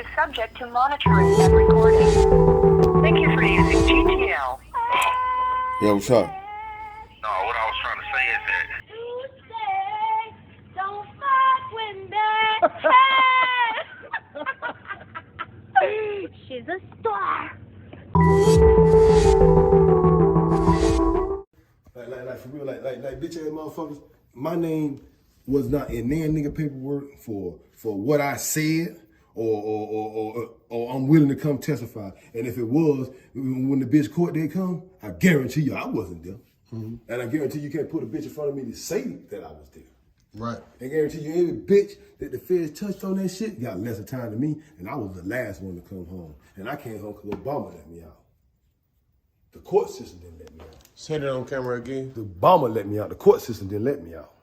is subject to monitoring and recording. Thank you for using GTL. Yeah, what's up? No, what I was trying to say is that Don't fuck with me. She's a star. Like for real, like bitch ass motherfuckers. My name was not in nan nigga paperwork for what I said or I'm willing to come testify. And if it was, when the bitch court did come, I guarantee you I wasn't there. Mm-hmm. And I guarantee you can't put a bitch in front of me to say that I was there. Right. I guarantee you every bitch that the feds touched on that shit got lesser time than me, and I was the last one to come home. And I came home because Obama let me out. The court system didn't let me out. Say that on camera again. The Obama let me out. The court system didn't let me out.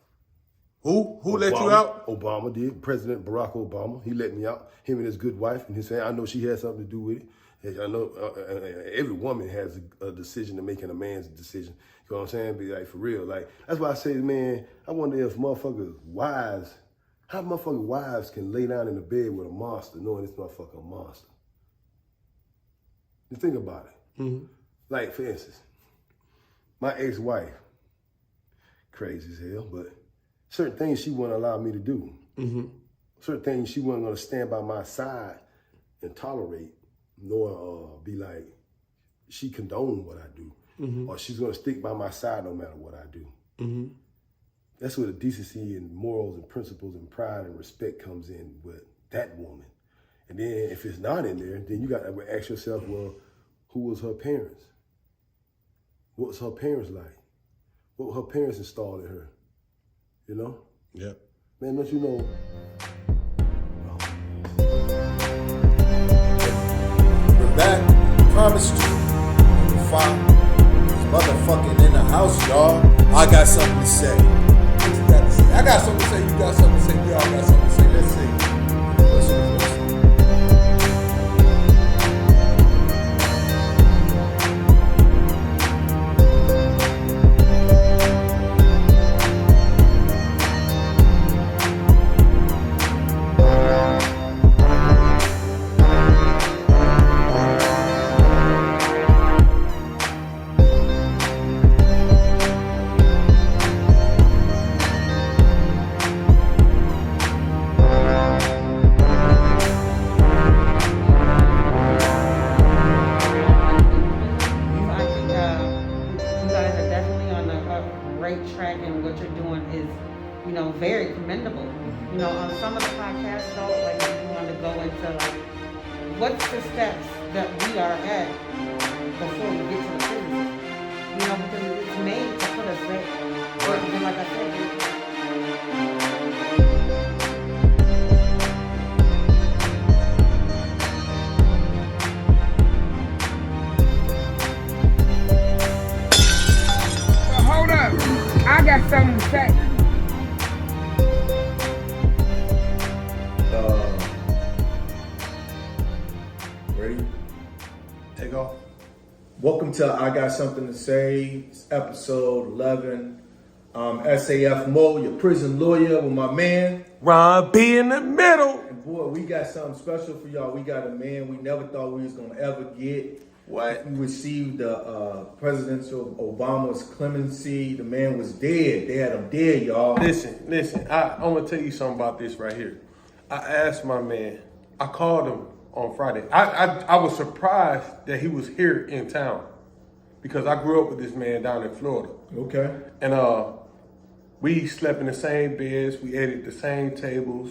Who Obama, let you out? Obama did. President Barack Obama. He let me out. Him and his good wife and his family. I know she had something to do with it. I know every woman has a decision to make, and a man's decision. You know what I'm saying? Be like, for real. Like, that's why I say, man, I wonder if motherfuckers' wives, how motherfucking wives can lay down in the bed with a monster knowing this motherfucker a monster. You think about it. Mm-hmm. Like, for instance, my ex-wife, crazy as hell, but certain things she wouldn't allow me to do. Mm-hmm. Certain things she wasn't gonna stand by my side and tolerate, nor be like, she condoned what I do. Mm-hmm. Or she's gonna stick by my side no matter what I do. Mm-hmm. That's where the decency and morals and principles and pride and respect comes in with that woman. And then if it's not in there, then you gotta ask yourself, well, who was her parents? What was her parents like? What were her parents installed in her? You know? Yeah. Man, don't you know? We're back. Promised you. Fine. Motherfucking in the house, y'all. I got something to say. What you got to say? I got something to say. You got something to say. We all got something to say. Let's see. Listen. Very commendable. You know, on some of the podcasts though, like if you want to go into like, what's the steps that we are at before we get to the prison? You know, because it's made to put us there. But then, like I said, hold up, I got something to say. Ready? Take off. Welcome to I Got Something to Say. It's episode 11. SAF Mo, your prison lawyer, with my man Ron B in the middle. And boy, we got something special for y'all. We got a man we never thought we was gonna ever get. What? We received presidential Obama's clemency. The man was dead. They had him dead, y'all. Listen. I'm gonna tell you something about this right here. I asked my man. I called him on Friday. I was surprised that he was here in town because I grew up with this man down in Florida. Okay. And we slept in the same beds. We ate at the same tables.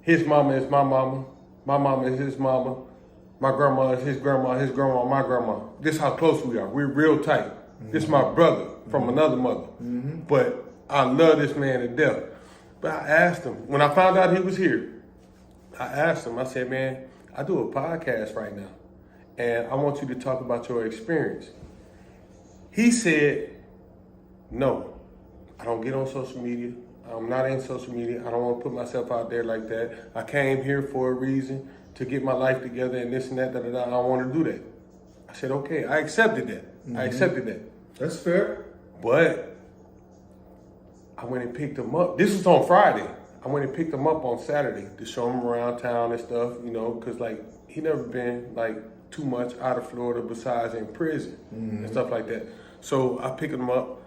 His mama is my mama. My mama is his mama. My grandma is his grandma. His grandma, my grandma. This is how close we are. We're real tight. Mm-hmm. This is my brother from another mother. Mm-hmm. But I love this man to death. But I asked him, when I found out he was here, I asked him, I said, man, I do a podcast right now, and I want you to talk about your experience. He said, no, I don't get on social media. I'm not in social media. I don't want to put myself out there like that. I came here for a reason, to get my life together and this and that, I don't want to do that. I said, okay, I accepted that. Mm-hmm. I accepted that. That's fair. But I went and picked him up. This was on Friday. I went and picked him up on Saturday to show him around town and stuff, you know, because like he never been like too much out of Florida besides in prison and stuff like that. So I picked him up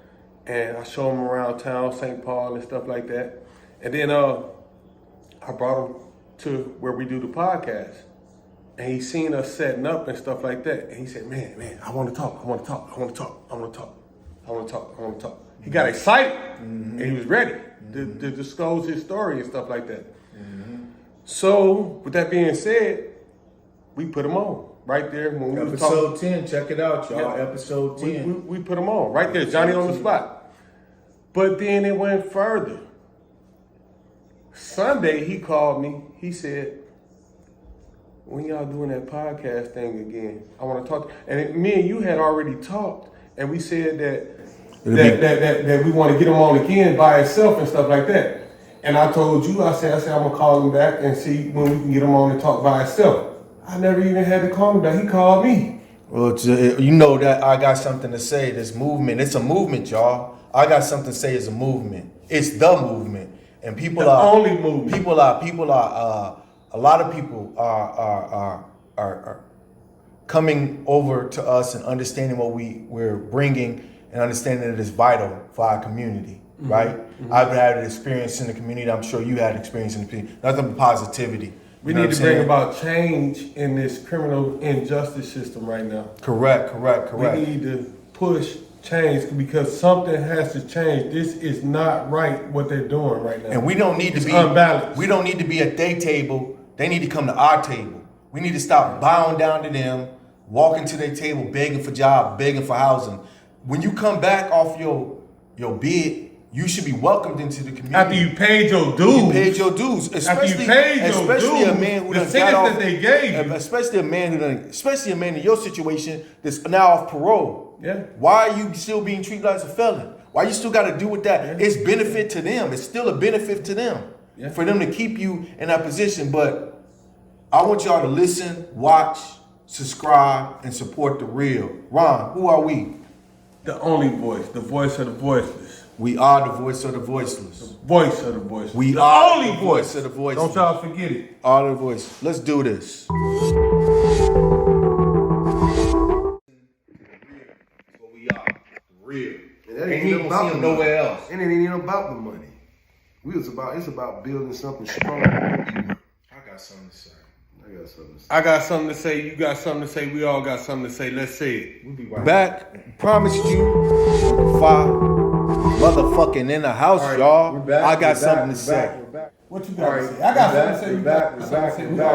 and I showed him around town, St. Paul and stuff like that. And then I brought him to where we do the podcast. And he seen us setting up and stuff like that. And he said, man, I want to talk. He got excited and he was ready to disclose his story and stuff like that. So with that being said, we put him on right there. When we Episode 10, check it out, y'all. Episode 10. We put him on right there, Johnny on the spot. But then it went further. Sunday, he called me. He said, when y'all doing that podcast thing again, I want to talk. And me and you had already talked, and we said that we want to get him on again by itself and stuff like that. And I told you, I said I'm gonna call him back and see when we can get him on and talk by itself. I never even had to call him back. He called me. Well, you know that I got something to say. This movement, it's a movement, y'all. I got something to say. It's a movement. It's the movement, and people The are only movement. People are. A lot of people are coming over to us and understanding what we're bringing and understanding that it's vital for our community, right? I've had an experience in the community. I'm sure you had experience in the community. Nothing but positivity. We need to bring about change in this criminal injustice system right now. Correct. We need to push change because something has to change. This is not right what they're doing right now. And we don't need to be unbalanced. We don't need to be at their table. They need to come to our table. We need to stop bowing down to them, walking to their table, begging for jobs, begging for housing. When you come back off your bid, you should be welcomed into the community. After you paid your dues. You paid your dues. Especially a man who done got off, that they gave you. especially a man in your situation that's now off parole. Yeah. Why are you still being treated like a felon? Why you still got to do with that? Yeah. It's benefit to them. It's still a benefit to them for them to keep you in that position. But I want y'all to listen, watch, subscribe, and support the real. Ron, who are we? The only voice, the voice of the voiceless. We are the voice of the voiceless. The voice of the voiceless. We the are only the voice of the voiceless. Don't y'all forget it. All the voice. Let's do this. What we are. Real. And he don't see him nowhere else. And it ain't even about the money. It's about building something strong. I got something to say. I got something to say. You got something to say. We all got something to say. Let's say it. We'll be right back. Promised you. 5 motherfucking in the house, right, y'all. I got something to say. What you got to say? I got something to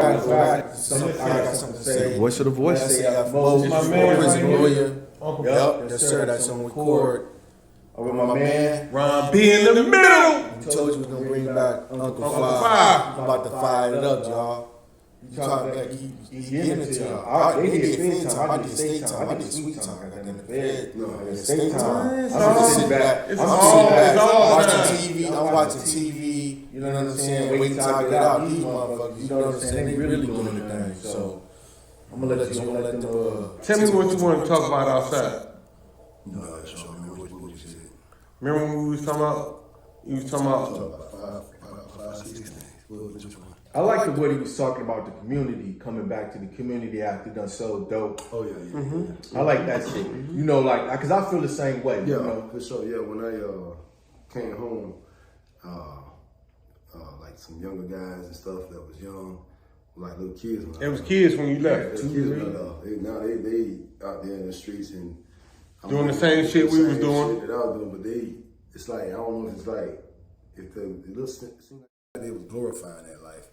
say. I got something to say. Voice of the voice. My man, prison lawyer. Yep, yes sir. That's on record. With my man Ron B in the middle. He told you we was gonna bring back Uncle Five. I'm about to fire it up, y'all. You talking like he's giving it to y'all. He did fin time. I did state time. I did sweet time. Like in the bed. No, in state time. I'm just sitting back. I'm watching TV. I'm watching TV. You know what I'm saying? Waiting till I get out. These motherfuckers, you know what I'm saying? They really doing the thing. So I'm gonna let them. Tell me what you want to talk about outside. No, show me what you said. Remember when we was talking about? You was talking about 5, 6 things. Which one? I like the way he was talking about the community, coming back to the community after done so dope. Oh, yeah. I like that shit. You know, like, because I feel the same way. Yeah, you know? for sure. Yeah, when I came home, like some younger guys and stuff that was young, like little kids. It was kids when you left. Kids now they out there in the streets and doing the same shit we was doing. That I was doing, but it's like, I don't know if it's like, it seemed like they was glorifying that life.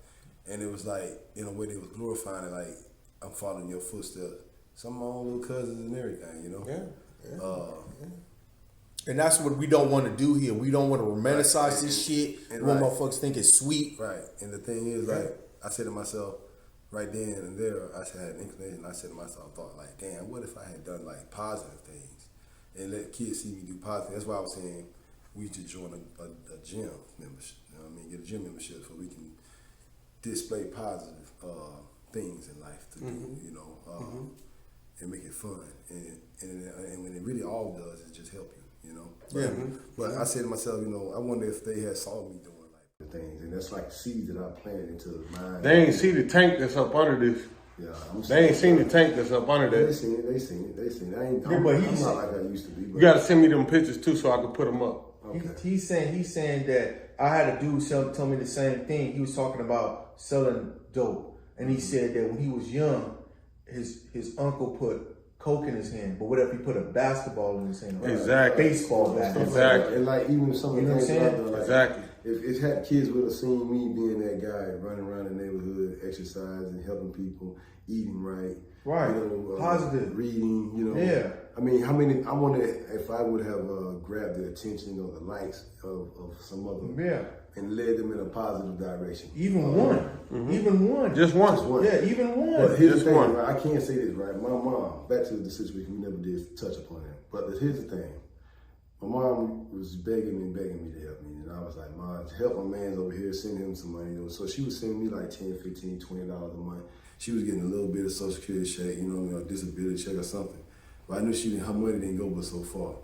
And it was like, in a way they was glorifying it, like, I'm following your footsteps. Some of my own little cousins and everything, you know? Yeah. And that's what we don't want to do here. We don't want to romanticize this shit. And want motherfuckers think it's sweet. Right. And the thing is, like, I said to myself, right then and there, I had an inclination. I said to myself, I thought, like, damn, what if I had done, like, positive things and let kids see me do positive? That's why I was saying we should join a gym membership. You know what I mean? Get a gym membership so we can display positive things in life to do, you know, and make it fun. And when it really all does is just help you, you know. Yeah. But I said to myself, you know, I wonder if they had saw me doing like things, and that's like seeds that I planted into the mind. They ain't see the tank that's up under this. Yeah, They ain't seen the tank that's up under They that. seen it. I'm but not like I used to be. But You gotta send me them pictures too so I can put them up. okay. He's saying that I had a dude tell me the same thing. He was talking about selling dope, and he said that when he was young, his uncle put coke in his hand, but what if he put a basketball in his hand? Or Exactly. a baseball bat. Exactly. And like even some of You the know what things I'm that I saying? do, like, Exactly. If had kids would have seen me being that guy running around the neighborhood, exercising, helping people, eating right, Right. Positive. reading, Yeah. I mean, how many? I wonder if I would have grabbed the attention or the likes of some other, Yeah. and led them in a positive direction. Even one. Even one. Just one. Yeah, even one. But here's Just the thing, one. right? I can't say this, right? My mom, back to the situation, we never did touch upon it. But here's the thing. My mom was begging me to help me. And I was like, Mom, help my man's over here, send him some money. So she was sending me like $10, $15, $20 a month. She was getting a little bit of Social Security check, a disability check or something. But I knew her money didn't go but so far.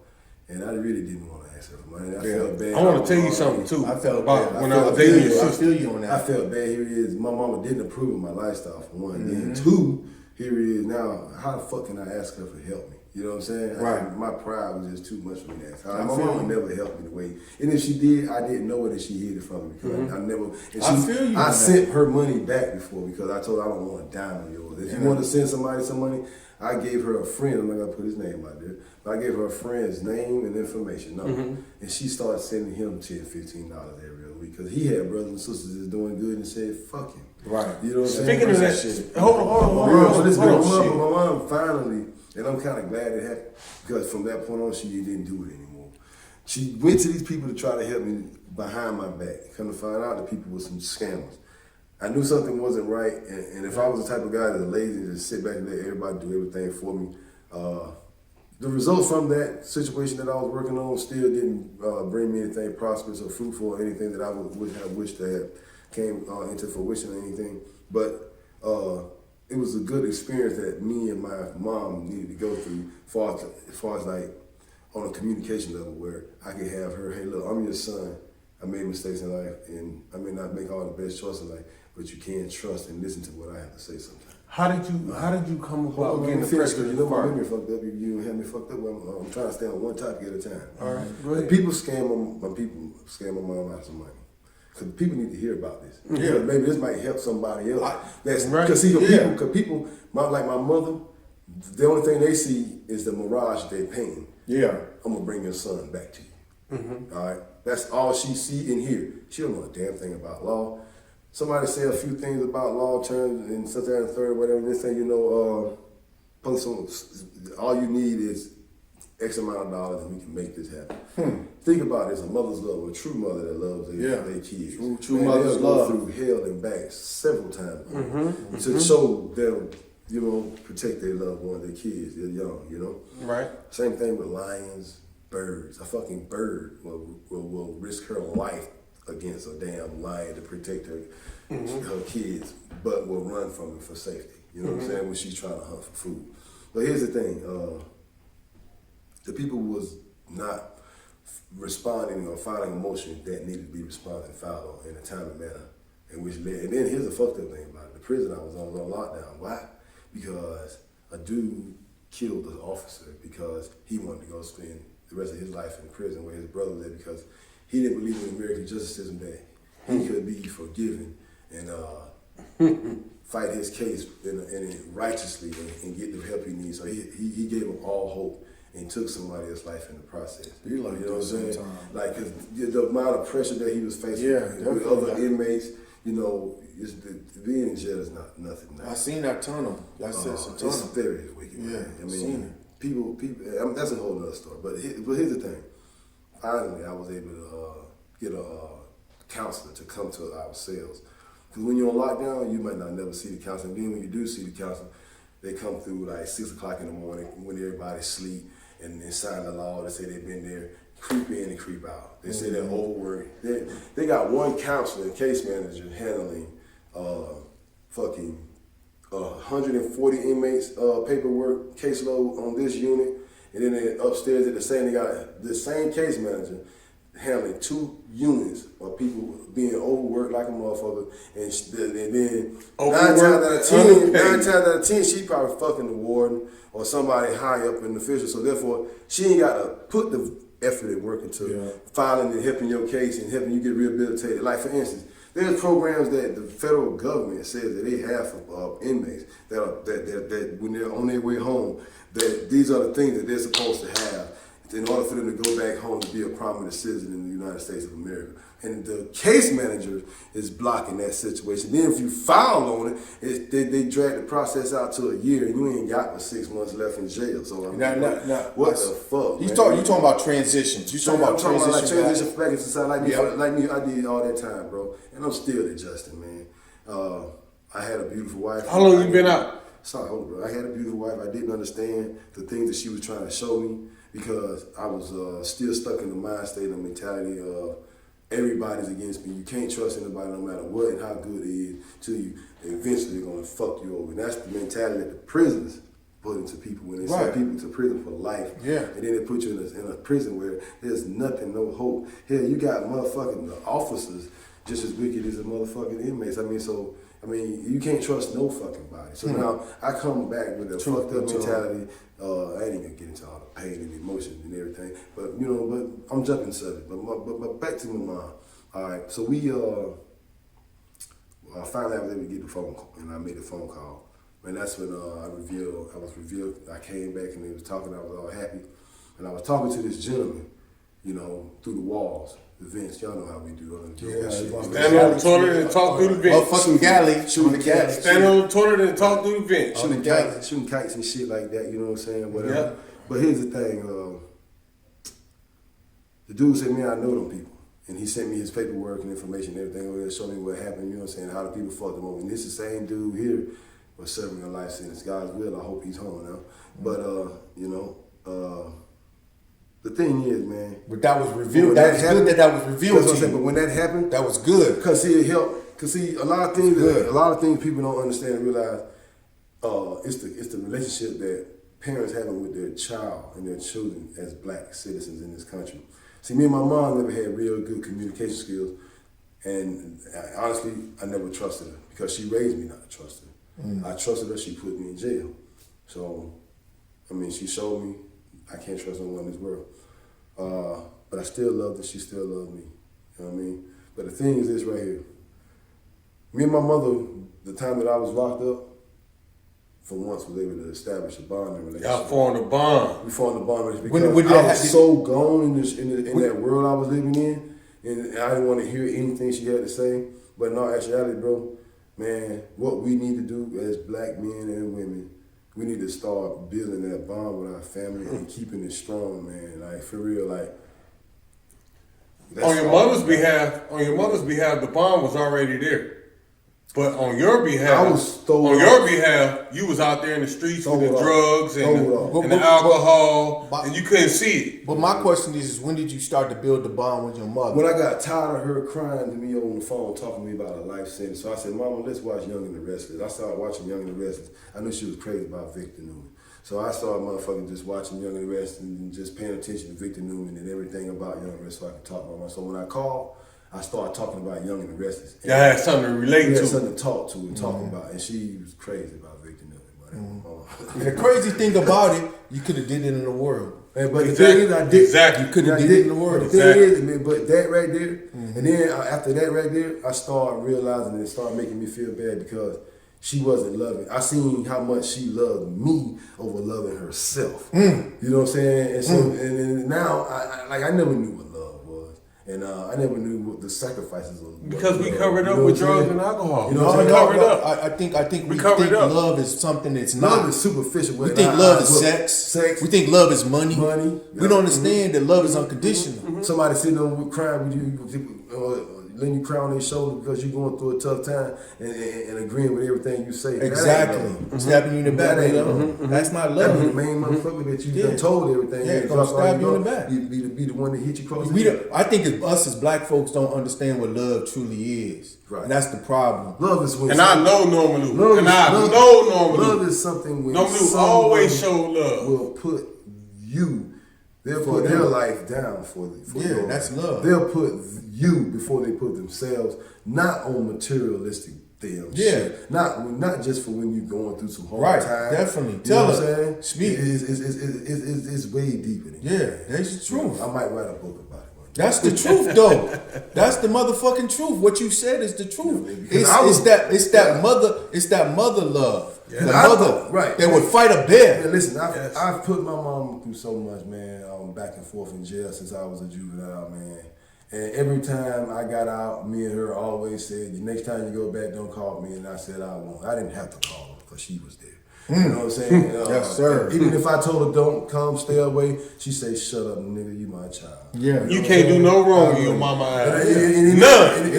And I really didn't want to ask her for money. I felt bad. I want to tell you something too. I felt about bad. when I I feel- was dating your I sister. feel you on that. I felt bad. Here it is. My mama didn't approve of my lifestyle, for one. Then two, here it is now. How the fuck can I ask her for help me? You know what I'm saying? Right. My pride was just too much for me to ask. I My feel mama you. never helped me the way. And if she did, I didn't know it and she hid it from me because I never. And I feel you I on sent her money back before because I told her I don't want a dime of yours. If you want to send somebody some money, I gave her a friend. I'm not gonna put his name out there, but I gave her a friend's name and information number, and she started sending him $10, $15 every other week because he had brothers and sisters that's doing good and said fuck him. Right. You know what I'm saying? Speaking of that, Shit. hold on. My mom finally, and I'm kind of glad it happened because from that point on, she didn't do it anymore. She went to these people to try to help me behind my back. Come to find out, the people were some scammers. I knew something wasn't right, and if I was the type of guy that's lazy to sit back and let everybody do everything for me, the results from that situation that I was working on still didn't bring me anything prosperous or fruitful or anything that I would have wished to have came into fruition or anything. But it was a good experience that me and my mom needed to go through as far as like on a communication level where I could have her, hey, look, I'm your son. I made mistakes in life, and I may not make all the best choices in life, but you can trust and listen to what I have to say sometimes. How did you come about getting the finish, president? because you know my memory fucked up. You have me fucked up. I'm trying to stay on one topic at a time. All right, go ahead. People scam my mom out of some money. Because people need to hear about this. Yeah. Maybe this might help somebody else. That's Right. Because people, like my mother, the only thing they see is the mirage they paint. Yeah. I'm gonna bring your son back to you. All right, that's all she see and hear. She don't know a damn thing about law. Somebody say a few things about law terms and such and third, whatever. They say, all you need is X amount of dollars and we can make this happen. Think about this: a mother's love, a true mother that loves their kids. True mother's love. Through hell and back several times to show them, protect their loved one, their kids, their young. Right. Same thing with lions, birds. A fucking bird will risk her life against a damn lion to protect her kids, but will run from him for safety. You know what I'm saying? When she's trying to hunt for food. But here's the thing: the people was not responding or filing emotion that needed to be responded and filed on in a timely manner, and then here's the fucked up thing about it: the prison I was on lockdown. Why? Because a dude killed an officer because he wanted to go spend the rest of his life in prison where his brother was at because he didn't believe in American justice system that he could be forgiven and fight his case righteously and get the help he needs. So he gave up all hope and took somebody else's life in the process. You like know what I'm saying? sometimes. Like, cause the amount of pressure that he was facing with definitely. other inmates, being in jail is not nothing. I seen that tunnel. I said some tunnel. It's very wicked. Yeah, man. I seen mean, it. people. That's a whole other story. But here's the thing. Finally, I was able to get a counselor to come to our cells. Because when you're on lockdown, you might not never see the counselor. And then when you do see the counselor, they come through like 6 o'clock in the morning when everybody's asleep and they sign the law. They say they've been there, creep in and creep out. They say they're overworked. They got one counselor, case manager, handling 140 inmates paperwork caseload on this unit, and then upstairs at the same, they got the same case manager handling 2 units of people being overworked like a motherfucker, and then 9 times out of 10, she probably fucking the warden or somebody high up in the official. So therefore, she ain't got to put the effort and work into filing and helping your case and helping you get rehabilitated. Like for instance, there's programs that the federal government says that they have for inmates that when they're on their way home, that these are the things that they're supposed to have in order for them to go back home to be a prominent citizen in the United States of America. And the case manager is blocking that situation. Then if you file on it, they drag the process out to a year, and you ain't got but 6 months left in jail. So I mean, what the fuck? You talking about transitions. You talking about transition back into society like me. I did all that time, bro, and I'm still adjusting, man. I had a beautiful wife. How long you been out? Sorry, hold on, bro. I had a beautiful wife. I didn't understand the things that she was trying to show me because I was still stuck in the mind state and mentality of everybody's against me. You can't trust anybody no matter what and how good it is till you eventually they're gonna fuck you over. And that's the mentality that the prisons put into people when they send people to prison for life. Yeah. And then they put you in a prison where there's nothing, no hope. Hell, you got motherfucking officers just as wicked as the motherfucking inmates. I mean, you can't trust no fucking body. So now I come back with a fucked up mentality. I ain't even gonna get into all the pain and emotion and everything. But I'm jumping subject. But back to my mom. All right. So we finally I was able to get the phone call, and I made a phone call. And that's when I was revealed. I came back and they was talking. I was all happy, and I was talking to this gentleman, through the walls. The vents, y'all know how we do. Stand on the toilet and talk through the vents. Fucking galley, shooting the galley. Stand on the toilet and talk through the vents. Shooting kites and shit like that. You know what I'm saying? Whatever. Yeah. But here's the thing. The dude said, "Man, I know them people," and he sent me his paperwork and information and everything over there, showed me what happened. You know what I'm saying? How the people fucked him over. And this is the same dude here was serving a life sentence. God's will. I hope he's home now. But the thing is, man. But that was revealed. That was good that was revealed to you. But when that happened, that was good. Because it helped. Because see, a lot of things people don't understand and realize. It's the relationship that parents having with their child and their children as black citizens in this country. See, me and my mom never had real good communication skills, and honestly, I never trusted her because she raised me not to trust her. I trusted her. She put me in jail. So, I mean, she showed me I can't trust no one in this world. But I still loved her. She still loved me. You know what I mean? But the thing is this right here. Me and my mother, the time that I was locked up, for once was able to establish a bond relationship. Y'all formed a bond. We formed a bond relationship because I was so gone in that world I was living in, and I didn't want to hear anything she had to say. But in all actuality, bro, man, what we need to do as black men and women, we need to start building that bond with our family and keeping it strong, man. Like for real, like. On your mother's behalf, the bond was already there. But on your behalf, you was out there in the streets with the drugs and the alcohol, and you couldn't see it. But my question is, when did you start to build the bond with your mother? When I got tired of her crying to me on the phone, talking to me about a life sentence, so I said, "Mama, let's watch Young and the Restless." I started watching Young and the Restless. I knew she was crazy about Victor Newman. So I started motherfucking just watching Young and the Restless and just paying attention to Victor Newman and everything about Young and the Restless so I could talk about myself. So when I called, I started talking about Young and the Restless. Y'all had something to relate to. Had something to talk to and talk about. And she was crazy about Victor Newman. The crazy thing about it, you could have did it in the world. But the thing is, I did. Exactly. You could have did it in the world. The thing is, man, but that right there, and then after that right there, I started realizing it started making me feel bad because she wasn't loving. I seen how much she loved me over loving herself. You know what I'm saying? And so, and now, I never knew what love was. And I never knew what the sacrifices were. Because we covered up with drugs and alcohol. You know what I'm saying? Covered up. I think we think love is something that's not. Love is superficial. We think love is sex. We think love is money. We don't understand that love is unconditional. Somebody sitting on crying with you, letting you cry on their shoulder because you're going through a tough time and agreeing with everything you say. Exactly. Stabbing you in the back. That's not love. That be the main motherfucker that you done told everything. Yeah, gonna stab you in the back. Be the one that hit you across the head. I think us as black folks don't understand what love truly is. Right. And that's the problem. Love is when I know Norman Lou. Love is something when Norman Lou always show love. Will put you They'll put their life down for yours. That's love. They'll put you before they put themselves, not on materialistic things. Shit. Not just for when you're going through some hard times. Definitely. Tell what I'm saying? Speak. It's way deeper than that. Yeah, that's the truth. I might write a book about it. That's the truth, though. That's the motherfucking truth. What you said is the truth. It's that mother love. The mother that would fight a bear. Yeah, listen, I've put my mom through so much, man. Back and forth in jail since I was a juvenile, man. And every time I got out, me and her always said, "The next time you go back, don't call me." And I said, "I won't." I didn't have to call her because she was there. You know what I'm saying? Yes, sir. Even if I told her don't come, stay away, she say, "Shut up, nigga, you my child." Yeah, you can't do no wrong with your mama. None.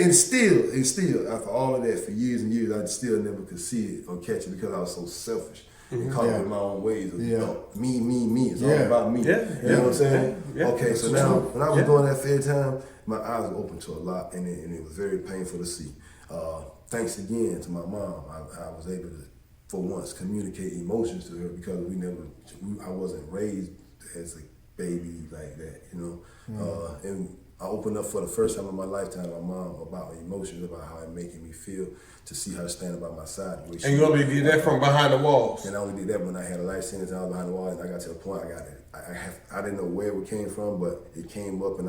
And still, after all of that, for years and years, I still never could see it or catch it because I was so selfish and caught up in my own ways. Me. It's all about me. You know what I'm saying? Okay, so now when I was doing that fair time, my eyes were open to a lot, and it was very painful to see. Thanks again to my mom, I was able to, for once, communicate emotions to her because I wasn't raised as a baby like that, you know. And I opened up for the first time in my lifetime to my mom about emotions, about how it making me feel, to see her stand by my side. And you only did that from behind the walls. And I only did that when I had a life sentence. I was behind the walls, and I got to a point I didn't know where it came from, but it came up, and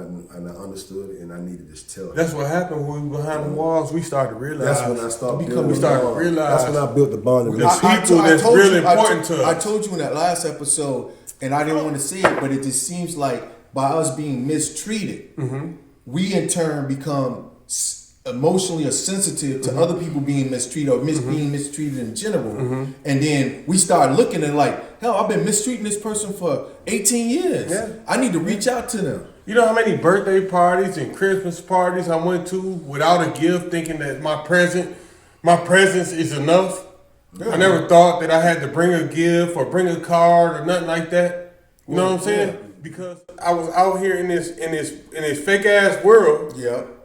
I understood it, and I needed to tell her. That's what happened when we were behind the walls. We started to realize. That's when I started to realize. That's when I built the bond of that's really important to us. I told you in that last episode, and I didn't want to say it, but it just seems like by us being mistreated, we in turn become emotionally sensitive to other people being mistreated or being mistreated in general. And then we start looking at like, hell, I've been mistreating this person for 18 years. Yeah. I need to reach out to them. You know how many birthday parties and Christmas parties I went to without a gift, thinking that my presence is enough? Yeah. I never thought that I had to bring a gift or bring a card or nothing like that. You know what I'm saying? Because I was out here in this fake ass world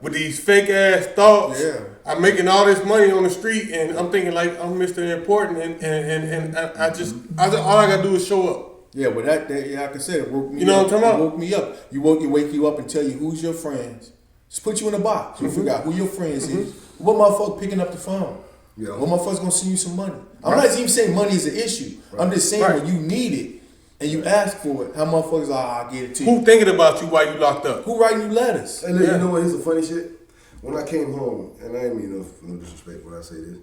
with these fake ass thoughts. Yeah. I'm making all this money on the street, and I'm thinking like I'm Mr. Important, and I all I gotta do is show up. Yeah, but that like I said, it woke me up. You know what I'm talking about? It woke me up. It wake you up and tell you who's your friends. Just put you in a box. You forgot who your friends is. What motherfucker picking up the phone? Yeah. What motherfucker's gonna send you some money? I'm not even saying money is an issue. I'm just saying when you need it. And you ask for it, how motherfuckers I'll get it to you. Who thinking about you while you locked up? Who writing you letters? And you know what, here's some funny shit. When I came home, and I ain't mean no disrespect when I say this,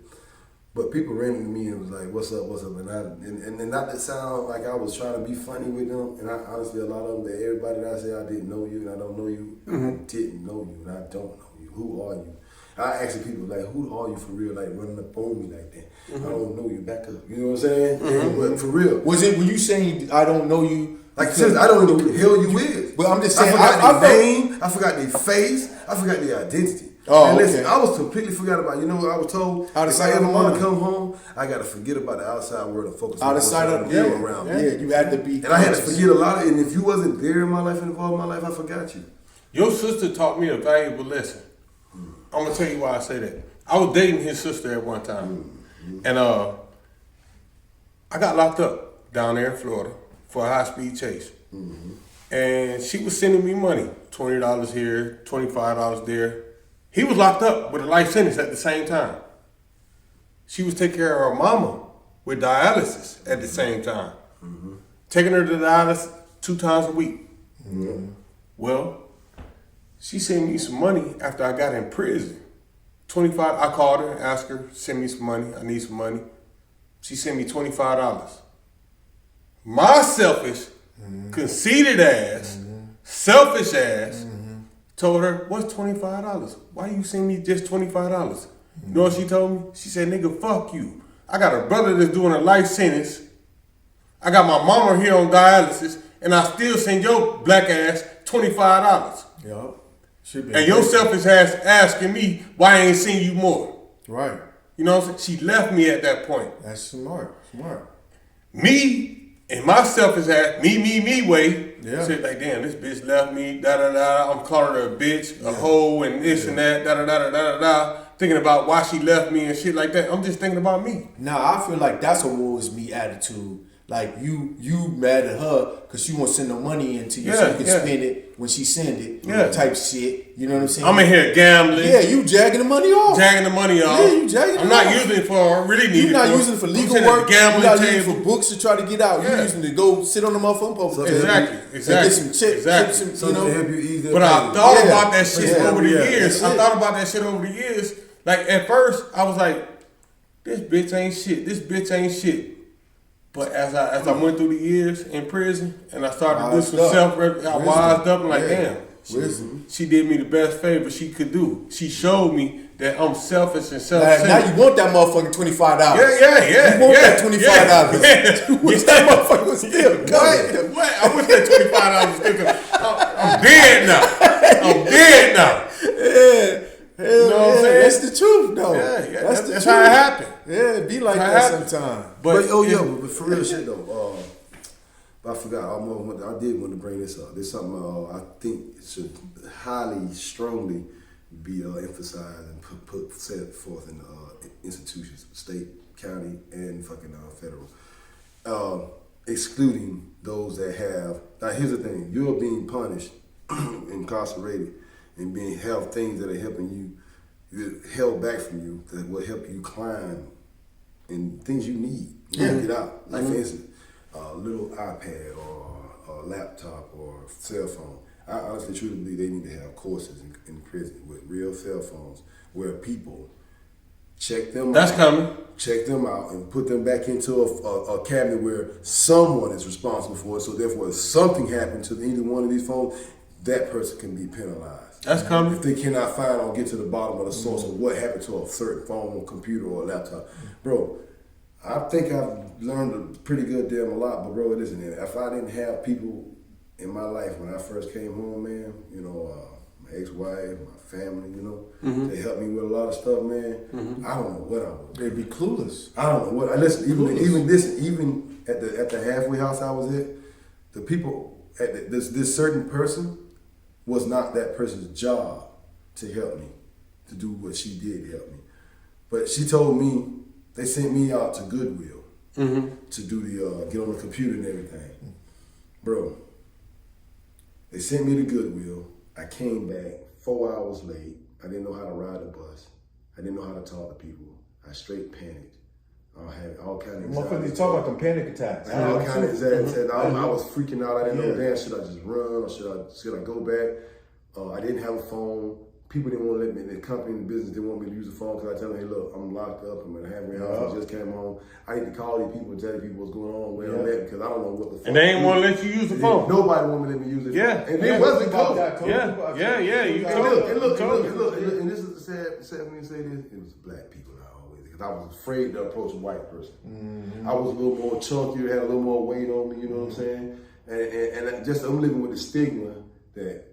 but people ran into me and was like, what's up? And not to sound like I was trying to be funny with them, and honestly, a lot of them, everybody that I say I didn't know you and I don't know you, I didn't know you and I don't know you. Who are you? I ask people like, who are you for real? Like running up on me like that. I don't know you. Back up. You know what I'm saying? But for real, was it when you saying I don't know you? Like seriously, I don't know who the hell you is. But I'm just saying, I forgot their name. I forgot their face. I forgot their identity. Oh, and listen, okay. I was completely forgot about. You know what I was told? If I ever want to come home, I got to forget about the outside world and focus on what's around me. Yeah, you had to be. And I had to forget a lot of it. And if you wasn't there in my life and involved in my life, I forgot you. Your sister taught me a valuable lesson. I'm gonna tell you why I say that. I was dating his sister at one time, and I got locked up down there in Florida for a high-speed chase. And she was sending me money, $20 here, $25 there. He was locked up with a life sentence at the same time. She was taking care of her mama with dialysis at the same time. Taking her to dialysis 2 times a week. Well, she sent me some money after I got in prison. $25, I called her and asked her, send me some money, I need some money. She sent me $25. My selfish, conceited ass, selfish ass, told her, what's $25? Why you send me just $25? You know what she told me? She said, nigga, fuck you. I got a brother that's doing a life sentence. I got my mama here on dialysis, and I still send your black ass $25. Yup. And your selfish ass asking me why I ain't seen you more. Right. You know what I'm saying? She left me at that point. That's smart. Me and my selfish ass, me way, said like, damn, this bitch left me, da-da-da, I'm calling her a bitch, a hoe, and this and that, da-da-da-da-da-da, thinking about why she left me and shit like that. I'm just thinking about me. Now, I feel like that's a woe is me attitude. Like you mad at her because she won't send no money into you so you can spend it when she send it. Type shit. You know what I'm saying? I'm in here gambling. Yeah, you jagging the money off. Yeah, you jagging I'm it not off. using it for what I really need. You're not using it for legal work. You're not using it for books to try to get out. You're using it to go sit on the motherfucking poker table. Exactly. Get some chips. So to help you ease But I thought about that shit over the years. That's I it. thought about that shit over the years. Like at first, I was like, "This bitch ain't shit. This bitch ain't shit." But as I went through the years in prison and I started to do some I wised up and like, damn, she did me the best favor she could do. She showed me that I'm selfish and self-centered. Now you want that motherfucking $25. Yeah. You want that $25. You wish that motherfucker was still coming. What? I wish that $25 was still coming. I'm dead now. Yeah, you know what I'm saying? That's the truth, though. Yeah. That's the truth. truth. How it happened. Yeah, it be like that sometimes. But for real shit though, I forgot. I did want to bring this up. There's something I think should highly, strongly be emphasized and put set forth in institutions, state, county, and fucking federal. Excluding those that have. Now here's the thing: you're being punished, incarcerated, and being held things that are helping you, held back from you that will help you climb. And things you need, get out. Like for instance, a little iPad or a laptop or cell phone. I honestly, truly believe they need to have courses in prison with real cell phones where people check them check them out and put them back into a cabinet where someone is responsible for it. So therefore, if something happened to either one of these phones, that person can be penalized. That's coming. If they cannot find or get to the bottom of the source of what happened to a certain phone or computer or a laptop. Bro, I think I've learned a pretty good damn a lot, but bro, it isn't it. If I didn't have people in my life when I first came home, man, you know, my ex-wife, my family, you know, they helped me with a lot of stuff, man. I don't know what I would. They'd be clueless. I don't know what. Listen, even at the halfway house I was at, the people at this certain person was not that person's job to help me, to do what she did to help me. But she told me, they sent me out to Goodwill to do the, get on the computer and everything. Bro, they sent me to Goodwill. I came back 4 hours late. I didn't know how to ride a bus. I didn't know how to talk to people. I straight panicked. I had all kind of anxiety. Motherfuckers talk about them panic attacks. I had all kind of anxiety. I was freaking out. I didn't know, damn, should I just run or should I go back? I didn't have a phone. People didn't want to let me, the company and the business didn't want me to use the phone because I tell them, hey, look, I'm locked up. I'm in a halfway house. I just came home. I need to call these people and tell these people what's going on, where I'm at, because I don't know what the fuck. And they ain't want to let you use the phone. Nobody wanted to let me use it. Yeah. And it wasn't COVID. You Look, and this is the sad thing to say this, it was black people I always, because I was afraid to approach a white person. I was a little more chunkier, had a little more weight on me, you know what I'm saying? And just, I'm living with the stigma that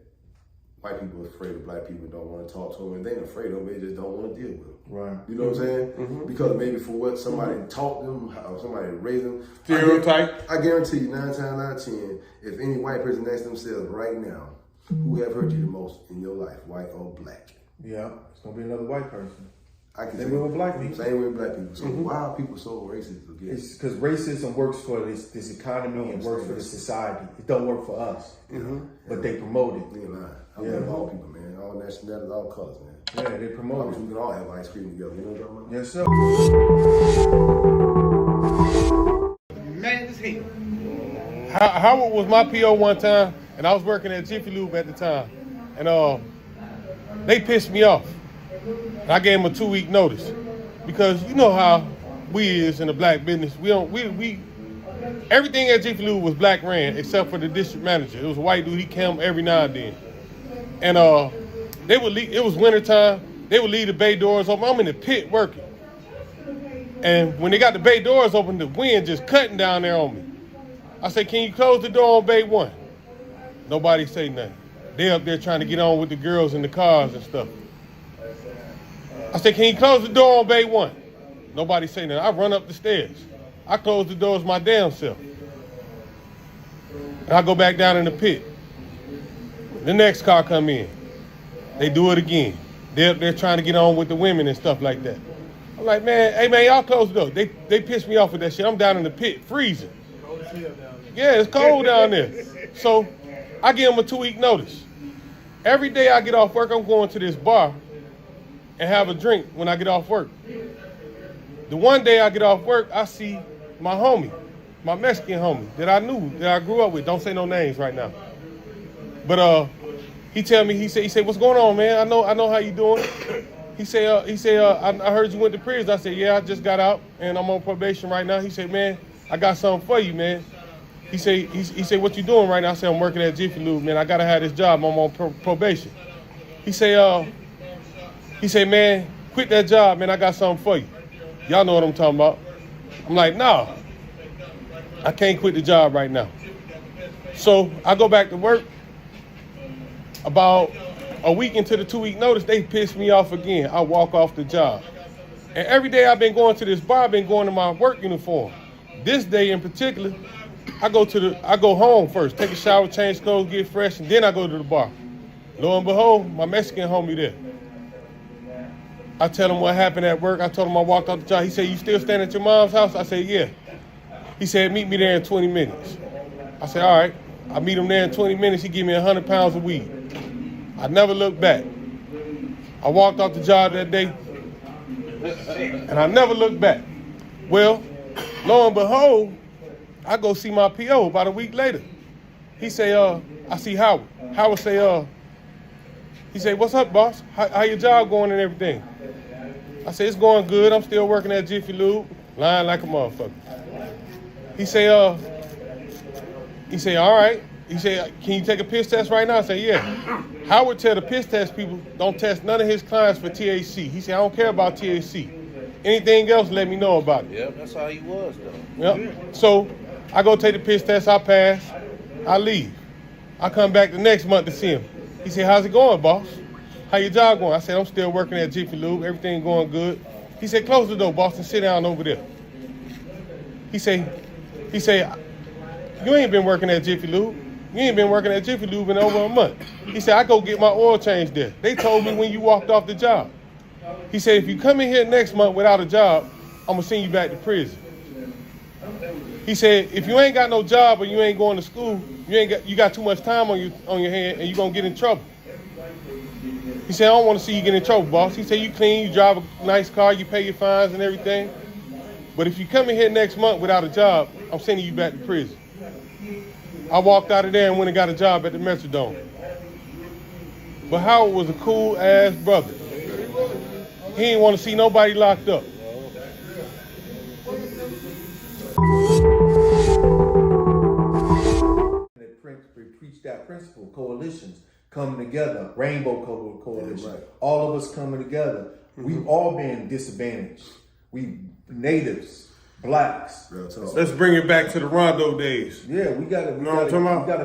white people are afraid of black people and don't want to talk to them, and they ain't afraid of them, they just don't want to deal with them. Right. You know what I'm saying? Because maybe for what somebody taught them, or somebody raised them. Stereotype. I guarantee you, 9 times out of 10, if any white person asks themselves right now, who have hurt you the most in your life, white or black? Yeah, it's gonna be another white person. Same way with black people. Same way with black people. So why are people so racist again? It's because racism works for this economy and works for the society. It don't work for us, but they promote it. You know, I love all people, man. All nationalities, all colors, man. Yeah, they promote it. We can all have ice cream together. You know what I'm talking about? Yes, sir. Mad as hell. Howard was my PO one time, and I was working at Jiffy Lube at the time, and they pissed me off. And I gave them a 2-week notice because you know how we is in the black business. We everything at Jiffy Lube was black ran except for the district manager. It was a white dude. He came every now and then, and they would leave. It was wintertime. They would leave the bay doors open. I'm in the pit working, and when they got the bay doors open, the wind just cutting down there on me. I said, "Can you close the door on bay 1?" Nobody say nothing. They up there trying to get on with the girls in the cars and stuff. I said, "Can you close the door on bay 1?" Nobody say nothing. I run up the stairs. I close the doors my damn self. And I go back down in the pit. The next car come in. They do it again. They're up there trying to get on with the women and stuff like that. I'm like, man, hey man, y'all close the door. They pissed me off with that shit. I'm down in the pit, freezing. Yeah, it's cold down there. So I give him a 2-week notice. Every day I get off work, I'm going to this bar and have a drink when I get off work. The one day I get off work, I see my homie, my Mexican homie that I knew, that I grew up with. Don't say no names right now. But he tell me, he said, what's going on, man? I know how you doing. He said, I heard you went to prison. I said, yeah, I just got out and I'm on probation right now. He said, man, I got something for you, man. He said, what you doing right now? I said, I'm working at Jiffy Lube, man. I gotta have this job. I'm on probation. He said, man, quit that job, man. I got something for you. Y'all know what I'm talking about. I'm like, nah, I can't quit the job right now. So I go back to work. About a week into the 2-week notice, they pissed me off again. I walk off the job. And every day I've been going to this bar, I've been going to my work uniform. This day in particular, I go home first, take a shower, change clothes, get fresh, and then I go to the bar. Lo and behold, my Mexican homie there. I tell him what happened at work. I told him I walked off the job. He said, you still staying at your mom's house? I said, yeah. He said, meet me there in 20 minutes. I said, all right. I meet him there in 20 minutes. He give me 100 pounds of weed. I never looked back. I walked off the job that day, and I never looked back. Well, lo and behold, I go see my PO about a week later. He say, I see Howard. Howard say, he say, what's up, boss? How your job going and everything? I say, it's going good. I'm still working at Jiffy Lube, lying like a motherfucker. He say, all right. He said, can you take a piss test right now? I said, yeah. Howard tell the piss test people don't test none of his clients for THC. He said, I don't care about THC. Anything else, let me know about it. Yep, that's how he was, though. Yep. So I go take the piss test, I pass, I leave. I come back the next month to see him. He said, how's it going, boss? How your job going? I said, I'm still working at Jiffy Lube. Everything going good. He said, close the door, boss, and sit down over there. He said, you ain't been working at Jiffy Lube. You ain't been working at Jiffy Lube in over a month. He said, I go get my oil changed there. They told me when you walked off the job. He said, if you come in here next month without a job, I'm gonna send you back to prison. He said, if you ain't got no job or you ain't going to school, you got too much time on your hand and you're gonna get in trouble. He said, I don't want to see you get in trouble, boss. He said, you clean, you drive a nice car, you pay your fines and everything. But if you come in here next month without a job, I'm sending you back to prison. I walked out of there and went and got a job at the Metrodome. But Howard was a cool ass brother. He didn't want to see nobody locked up. They preach that principle, coalitions coming together, rainbow coalition, right. All of us coming together. We've all been disadvantaged. We natives, blacks. Let's bring it back to the Rondo days. Yeah, we gotta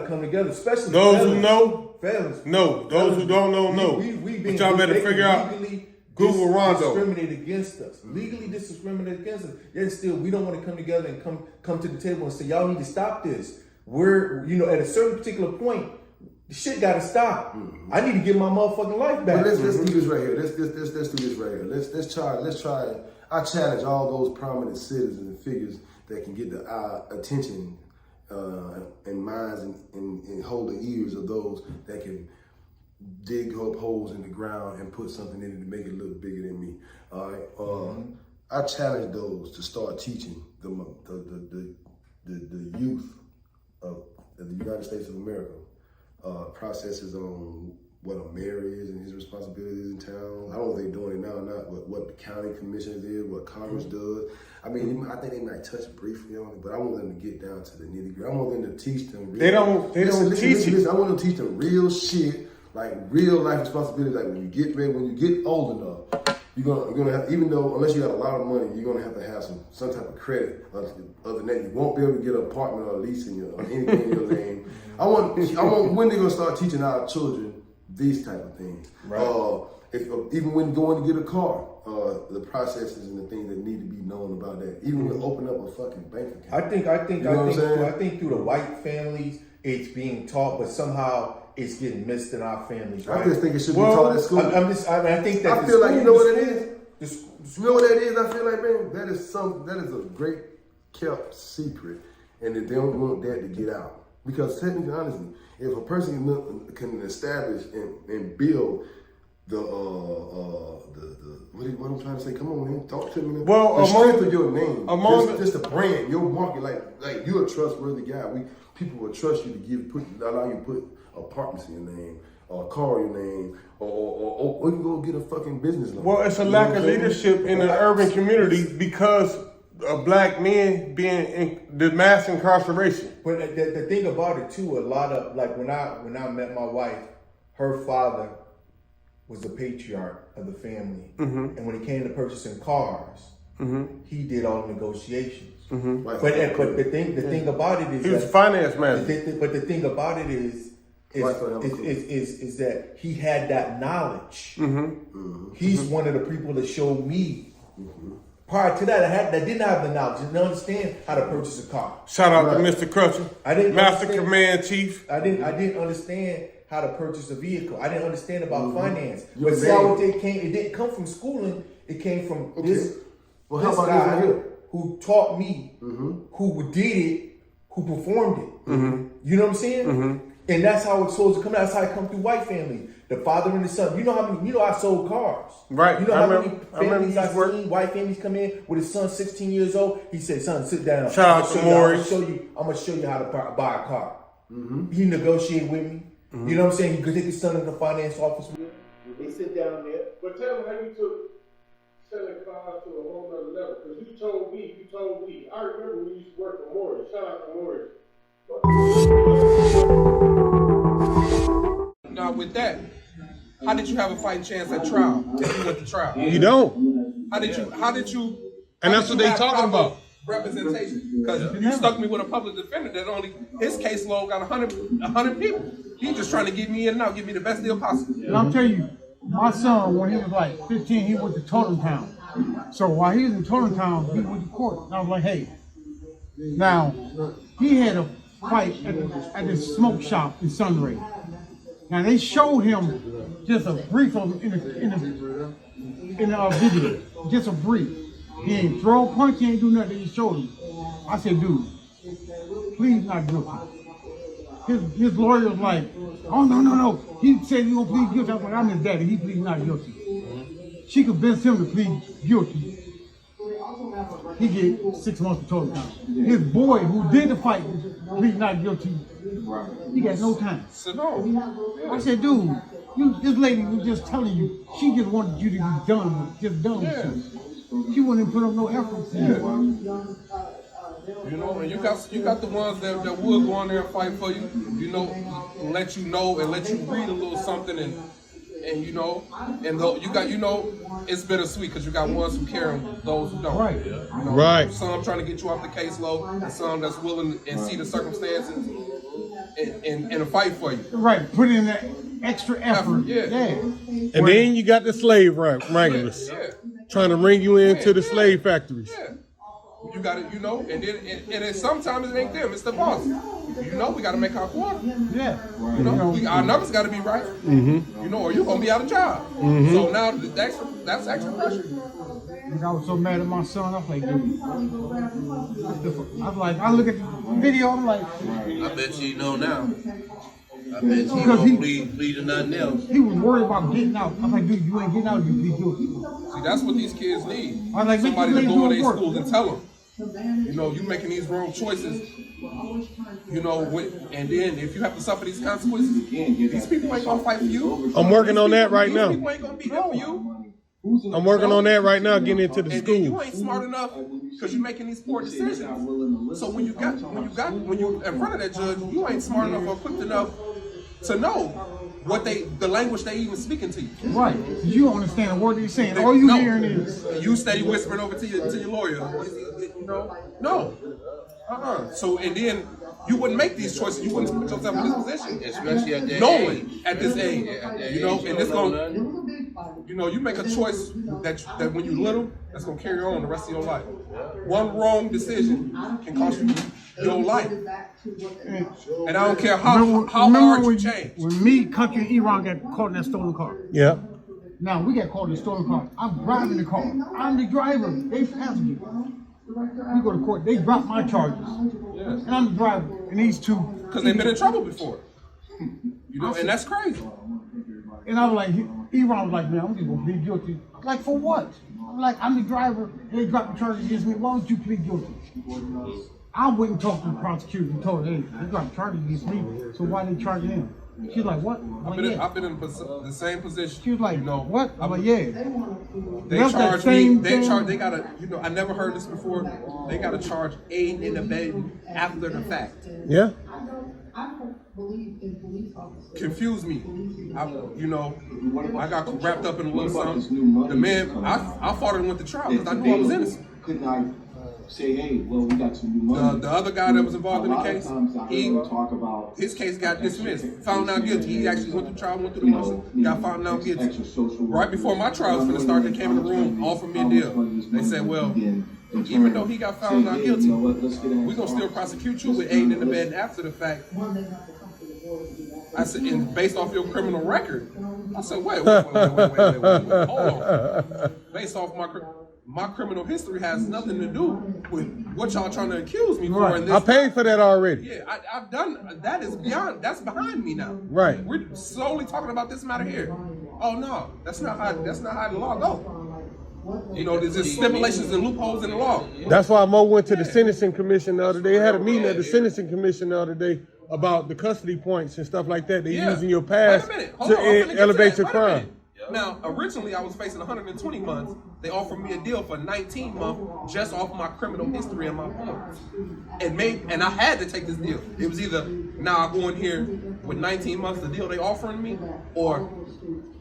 come together, especially those who know. Fellas. No, those who don't know, no. But y'all better figure out. Google Rondo. Discriminate against us, legally discriminate against us. Yet still, we don't want to come together and come to the table and say, y'all need to stop this. We're, at a certain particular point, the shit got to stop. Mm-hmm. I need to get my motherfucking life back. But let's do this right here. Let's do this right here. Let's try. I challenge all those prominent citizens and figures that can get the attention and minds and hold the ears of those that can dig up holes in the ground and put something in it to make it look bigger than me. All right. I challenge those to start teaching the youth of the United States of America processes on what a mayor is and his responsibilities in town. I don't know if they're doing it now or not, but what the county commissioners is, what Congress does. I mean, I think they might touch briefly on it, but I want them to get down to the nitty gritty. I want them to teach them real. They don't teach it. I want them to teach them real shit, like real life responsibilities. Like when you get old enough, you're gonna have, even though unless you got a lot of money, you're gonna have to have some type of credit. Other than that, you won't be able to get an apartment or a lease or anything in your name. I want when they're gonna start teaching our children these type of things. Right. Even when going to get a car, the processes and the things that need to be known about that. Even when open up a fucking bank account. I think through the white families, it's being taught, but somehow it's getting missed in our families. Right? I just think it should be taught at school. I think that I feel like, you know what it is? You know what that is? I feel like, man, that is a great kept secret. and that they don't want that to get out. Because technically, honestly, if a person can establish and build the what I'm trying to say, come on, man, talk to me. Well, the strength of your name, just the brand, your market, like you're a trustworthy guy. People will trust you to allow you to put apartments in your name, or a car in your name, or you can go get a fucking business loan. Well, it's a lack of leadership in the urban community because of black men being in the mass incarceration. But the thing about it too, a lot of like when I met my wife, her father was the patriarch of the family, and when it came to purchasing cars, he did all the negotiations. But the thing about it is he was a finance man. But the thing about it is that he had that knowledge. He's one of the people that showed me. Prior to that, I didn't have the knowledge, didn't understand how to purchase a car. Shout out to Mr. Crutcher, Master Command Chief. I didn't understand how to purchase a vehicle. I didn't understand about finance. But see how it came? It didn't come from schooling. It came from this guy who taught me, who did it, who performed it. You know what I'm saying? And that's how it's supposed to come. That's how it comes through white family. The father and the son. You know how many? You know I sold cars. Right. You know how many families I've seen? White families come in with his son, 16 years old. He said, "Son, sit down. Shout out to Morris. I'm gonna show you how to buy a car." He negotiated with me. You know what I'm saying? He could take his son to the finance office. They sit down there. But tell him how you took selling cars to a whole other level. Because you told me. I remember we used to work for Morris. Shout out to Morris. Now with that, how did you have a fighting chance at trial? If you went to trial, You don't. How did you? And that's what they talking about. Representation, because you stuck me with a public defender that only his caseload got 100 people. He just trying to get me in and out, give me the best deal possible. And I'll tell you, my son, when he was like 15, he went to Totem Town. So while he was in Totem Town, he went to court. And I was like, hey, now he had a fight at this smoke shop in Sunray. Now they showed him just a brief of in a video, just a brief. He ain't throw a punch, he ain't do nothing. He showed him. I said, dude, please not guilty. His lawyer was like, oh no. He said he gonna plead guilty. I was like, I'm his daddy. He pleads not guilty. She convinced him to plead guilty. He get 6 months of total time. His boy, who did the fight, plead not guilty. He got no time. I said, dude, this lady was just telling you. She just wanted you to be done with you. She wouldn't put up no effort. You know, and you got the ones that will go on there and fight for you. You know, let you know and let you read a little something and you know, and you got it's bittersweet because you got ones who care and those who don't. Right. You know, Right. Some trying to get you off the caseload, and some that's willing and see the circumstances and fight for you. Right. Put in that extra effort. Yeah. And then you got the slave wranglers trying to bring you into the slave factories. Yeah. You got it, you know, and then sometimes it ain't them, it's the boss. You know, we got to make our quarter. Yeah. You know, our numbers got to be right. You know, or you're going to be out of job. So now that's extra pressure. I was so mad at my son. I was like, dude. I look at the video, I'm like. I bet you know now. I bet you don't plead to nothing else. He was worried about getting out. I'm like, dude, you ain't getting out, you plead guilty. See, that's what these kids need. I like, somebody to go in their schools and tell them. You know, you making these wrong choices. You know, and then if you have to suffer these consequences, these people ain't gonna fight for you. I'm working on that right now. These people ain't gonna be there for you. I'm working on that right now, getting into the And school. then you ain't smart enough because you're making these poor decisions. So when you're in front of that judge, you ain't smart enough or equipped enough to know what the language they even speaking to you. Right. You don't understand the word they're saying. All you hearing is you steady whispering over to your lawyer. You know? No. So and then you wouldn't make these choices. You wouldn't put yourself in this position, especially at that knowing age. At this age. You know, and it's gonna. You know, you make a choice that when you're little, that's gonna carry on the rest of your life. One wrong decision can cost you your life. And I don't care how hard you change. When me, Country, and Iran got caught in that stolen car. Yeah. Now we got caught in a stolen car. I'm driving the car. I'm the driver. They passenger. We go to court. They drop my charges, and I'm the driver. And these two, Because they've been in trouble before. You know, and that's crazy. and I was like, E-Ron was like, man, I'm just gonna plead guilty. Like for what? I'm like, I'm the driver, and they dropped the charges against me. Why don't you plead guilty? I went and talked to the prosecutor and told her, hey, they dropped charges against me, so why they charging him? She's like, what? I've been in the same position. She was like, you know, what? I'm like, yeah. They charge me. They gotta. You know, I never heard this before. They gotta charge aiding and abetting after the fact. Yeah. Confuse me. I got wrapped up in a little something. The man, I fought and went to trial because I knew I was innocent. Couldn't I say, hey, well, we got some new money? The other guy that was involved in the case, his case got dismissed, found out guilty. He actually went to trial, went through the motion, got found out guilty. Right before my trial was going to start, they came in the room, offered me a deal. They said, well, even though he got found out guilty, we're going to still prosecute you with aiding and abetting after the fact. I said, and based off your criminal record, I said, wait, hold on. Based off my criminal history has nothing to do with what y'all trying to accuse me for. I paid for that already. Yeah, I've done, that's behind me now. Right. We're solely talking about this matter here. Oh no, that's not how the law goes. You know, there's just stipulations and loopholes in the law. That's why Mo went to the Sentencing Commission the other day. They had a meeting at the Sentencing Commission the other day about the custody points and stuff like that. They're using your past to elevate your crime. Now, originally I was facing 120 months. They offered me a deal for 19 months just off my criminal history and my points. And I had to take this deal. It was either now I go in here with 19 months, the deal they offering me, or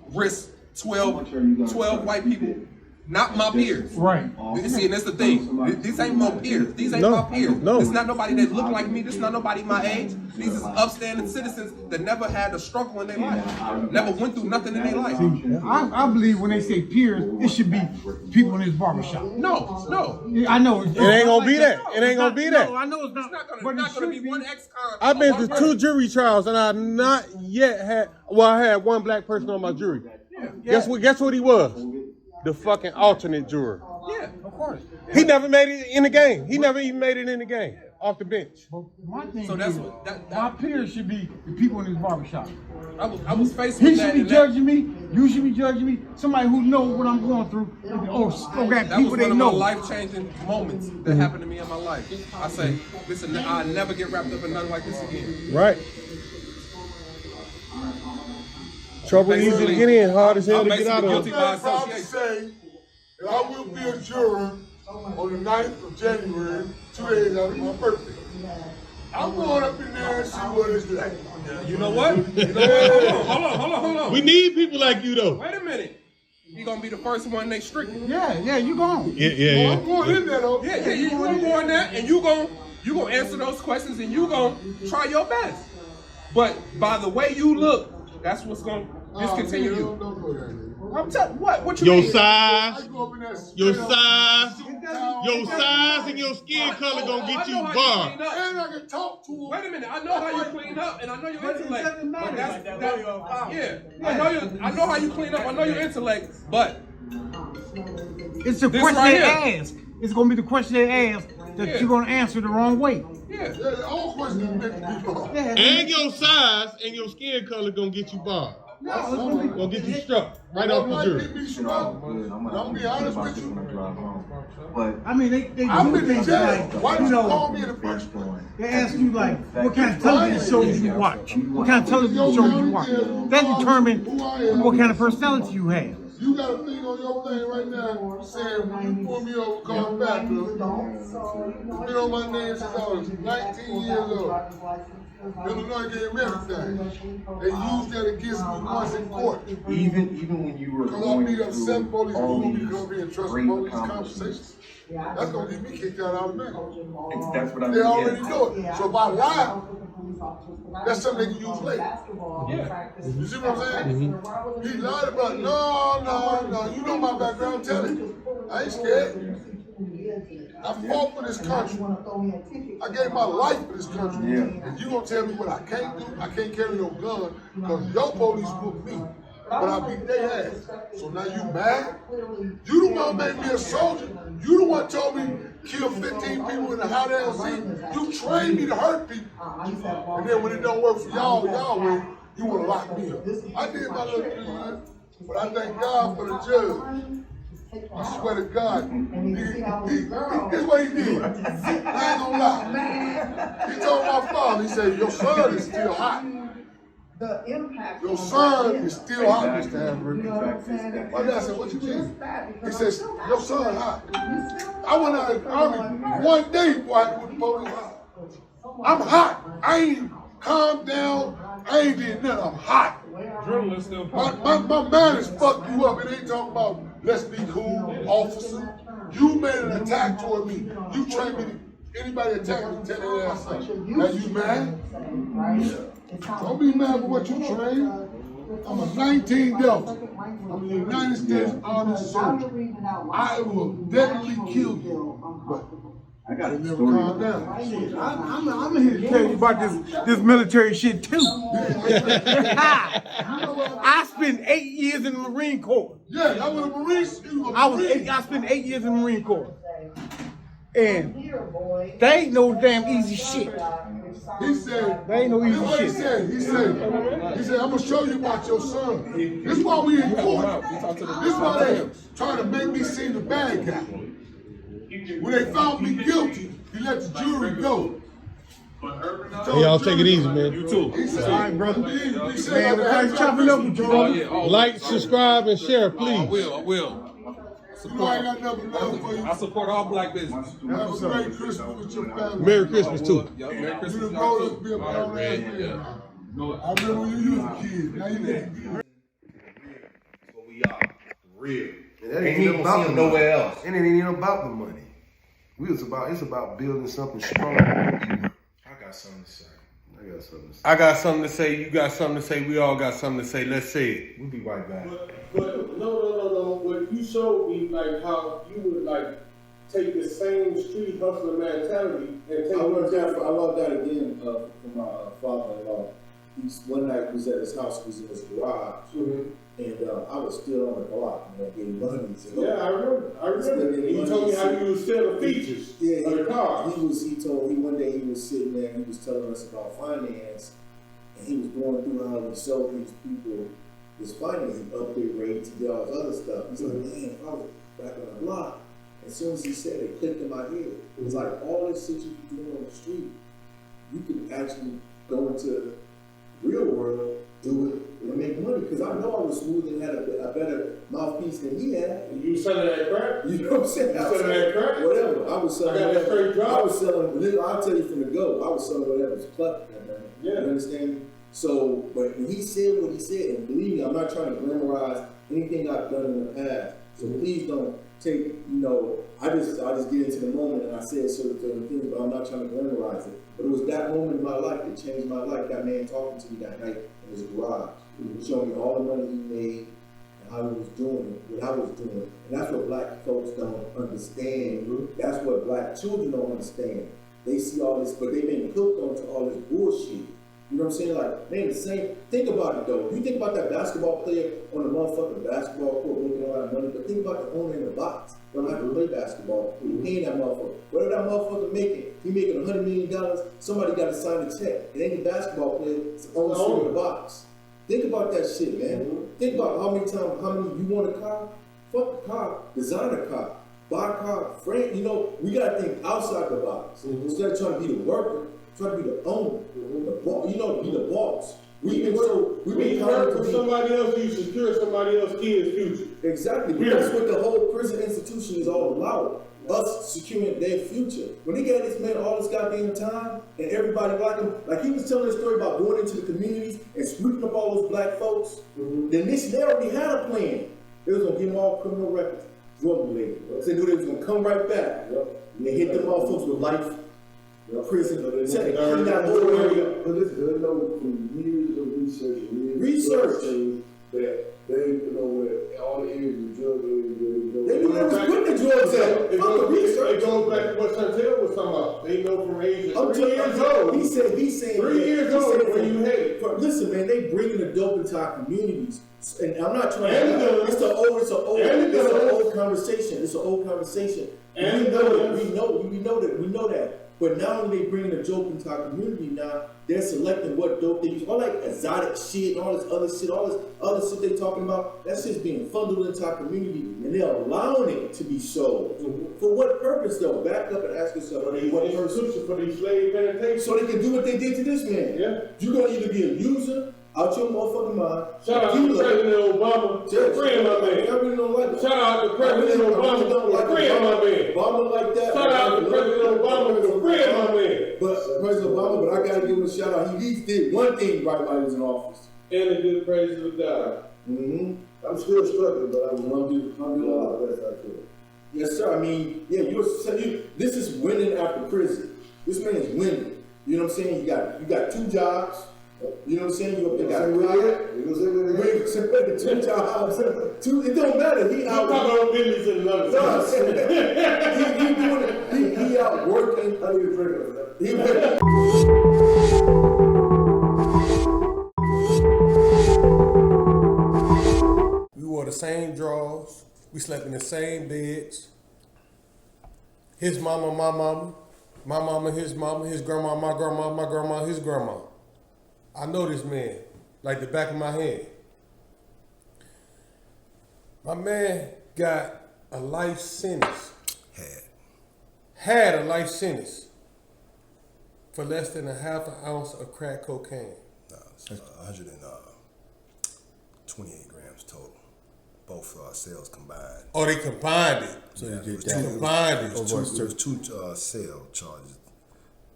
risk 12 white people. Not my peers. Right. See, and that's the thing. These ain't my peers. These ain't my peers. No. This is not nobody that look like me. This is not nobody my age. These is upstanding citizens that never had a struggle in their life. Never went through nothing in their life. I believe when they say peers, it should be people in this barbershop. No. I know. It ain't gonna be that. It ain't gonna be that. No, I know it's not. It's not gonna be one ex-con. I've been to 2 jury trials and I've not yet had, I had one black person on my jury. Guess what he was? The fucking alternate juror. Yeah, of course. He never made it in the game. He never even made it in the game. Off the bench. My thing So that's is, what my peers should be the people in this barbershop. I was faced He with should that. be judging me. You should be judging me. Somebody who knows what I'm going through. Got That people was they one of know. my life-changing moments that happened to me in my life. I say, listen, I'll never get wrapped up in nothing like this again. Right. Trouble easy to get in, hard as hell to get out of. Guilty by I'm proud to association. say that I will be a juror on the 9th of January, 2 days after my birthday. I'm going up in there and see what it's like. You know what? Hold on. We need people like you though. Wait a minute. You're gonna be the first one they stricken. Yeah, you gone. Yeah. I'm going in there though. Yeah, you gonna go in there and you gonna answer those questions and you gonna try your best. But by the way you look, that's what's gonna discontinue you. Don't go there. I'm telling what you Your mean? size, I go up in there your straight up, size, suit down, your size and your skin color gonna get you I know how barred. clean up. and I can talk to him. Wait a minute, I know how you clean up and I know your intellect. doesn't matter. But I know how you clean up, I know your intellect, but It's the This question right they here. ask. It's gonna be the question they ask that you're gonna answer the wrong way. yeah. Yeah, all questions are meant to be wrong. And your size and your skin color gonna get you barred. No, it's gonna be. Gonna get you struck right off the jury. Be strong. I'm gonna be honest with you. But I mean, they I've do been in things jail. like, Why did you you call know, me in the first place? they ask you like, what kind of television shows you watch? What kind of television shows you watch? That determines what kind of personality you have. You got a thing on your thing right now saying when you pull me over, call me back. Been on my name since I was 19 years old. Illinois gave me everything. They used that against me once in court. even when you were Because I going beat up 7 through police all people these because being trusted great police accomplishments, conversations. That's gonna get me kicked out automatically. that's what I They mean. already do it. So if I lie, that's something they can use later. Yeah. You see what I'm saying? He lied about, no, you know my background, tell it. I ain't scared. I fought for this country. I gave my life for this country. Yeah. And you gonna tell me what I can't do? I can't carry no gun because your police whooped me. But I beat their ass. So now you mad? You the one made me a soldier. You the one told me kill 15 people in a hot ass seat. You train me to hurt people. And then when it don't work for y'all win, you want to lock me up. I did my little 3 years, but I thank God for the judge. I swear to God, this is what he did. I ain't gonna lie. He told my father, he said, your son is still hot. Your son is still hot, Mr. Hamburger. My dad said, what you mean? He says, your son hot. I went out of the army one day before I had to put the police out. I'm hot. I ain't calmed down. I ain't did nothing. I'm hot. My mind is fucked you up. It ain't talking about let's be cool, officer. You made an attack toward me. You trained me to anybody attack me, tell their ass up. Now you mad? Don't be mad for what you trained. I'm a 19 Delta. I'm the United States Army soldier. I will definitely kill you. But I gotta never calm down. I'm here to tell you about this military shit too. I spent 8 years in the Marine Corps. Yeah, I was a Marine. I spent 8 years in the Marine Corps. And they ain't no damn easy shit. He said, they ain't no easy shit. He said, I'm gonna show you about your son. This is why we in court. This is why they trying to make me seem the bad guy. When they found me guilty, he let the jury go. Hey, y'all take it easy, man. You too. He said, all right, brother. He said, man, chopping up with you, brother. Like, subscribe, and share, please. I will. I support all black business. Have a Merry Christmas with your family. Merry Christmas, too. Merry Christmas. You know be a proud ass man. I remember when you was a kid. Now you need to That's what we are. Real. And that ain't even about nowhere else. And it ain't even about the money. It's about building something strong. I got something to say. I got something to say. You got something to say. We all got something to say. Let's say it. We'll be right back. But no. But you showed me like how you would like take the same street hustler mentality and take. I love that again from my father-in-law. One night was at his house, was in his garage, and I was still on the block, getting money. So yeah, I remember. He told me how you would sell the features of the car. One day he was sitting there and he was telling us about finance, and he was going through how he sold these people this finance, he upgrade rates, he did all this other stuff. He's like, man, if I was back on the block, as soon as he said it, clicked in my head. It was like all this shit you do on the street, you could actually go into the real world, do it, and make money. Because I know I was smooth and had a better mouthpiece than he had. You selling that crack? You know what I'm saying? You selling that crack? Whatever. I was selling. I got that straight drop. I was selling. I'll tell you from the go. I was selling whatever was clever. Yeah. You understand? So, but when he said what he said, and believe me, I'm not trying to glamorize anything I've done in the past. So please don't take, I just get into the moment and I said certain things, but I'm not trying to glamorize it. But it was that moment in my life that changed my life. That man talking to me that night in his garage, showing me all the money he made and how he was doing it, what I was doing. And that's what black folks don't understand. That's what black children don't understand. They see all this, but they've been hooked onto all this bullshit. You know what I'm saying? Like, man, the same. Think about it though. You think about that basketball player on the motherfucking basketball court making all that money, but think about the owner in the box. They don't have to play basketball. He paying that motherfucker. Whatever that motherfucker making, he making $100 million. Somebody got to sign a check. It ain't the basketball player. It's the owner in the box. Think about that shit, man. Think about how many you want a car? Fuck the car. Design a car. Buy a car. Friend, we got to think outside the box. Instead of trying to be the worker. Try to be the owner, the boss, be the boss. We've been working for somebody else, you secure somebody else's kid's future. Exactly. That's what the whole prison institution is all about. Us securing their future. When they gave this man all this goddamn time and everybody like him, like he was telling a story about going into the communities and sweeping up all those black folks, then they already had a plan. They was gonna give them all criminal records, drug related. So they knew they was gonna come right back. And they hit them all folks with life. Prison, check that whole area. But it's good, from years of research that they, where all the areas of drug areas, they knew they was putting the drugs at. Fuck the research. goes back to what Chantel was talking about. They know from age of 3 years old. He's saying 3 years old when you hate it. Listen, man, they bringing the dope into our communities, and I'm not trying And to. It's an old conversation. It's an old conversation. And we know that. But now when they bringing the dope into our community, now they're selecting what dope they use. All like exotic shit, all this other shit they talking about. That shit's being funneled into our community, and they're allowing it to be sold. For what purpose, though? Back up and ask yourself, what purpose? For these slave plantations. So they can do what they did to this man. Yeah. You're gonna either be a user out your motherfucking mind. Shout out to President Obama, a friend of my man. I really don't like that. Shout out to President Obama, a friend of my man. Obama like that. Shout out to President Obama, a friend of my man. But President Obama, but I gotta give him a shout out. He did one thing right while he was in office. And a good praise of God. I'm still struggling, but I'm gonna do a lot of best I could. Yes, sir. I mean, yeah, this is winning after prison. This man is winning. You know what I'm saying? You got 2 jobs. You know what I'm saying? You got 2 jobs. It don't matter. He out on business in another he out working. I need a drink of that. We wore the same drawers. We slept in the same beds. His mama, my mama. My mama, his grandma, my grandma, my grandma, his grandma. I know this man like the back of my hand. My man got a life sentence. Had a life sentence for less than a half an ounce of crack cocaine. No, it's 128 grams total. Both cells combined. Oh, they combined it. So yeah, they combined it. There was 2 cell charges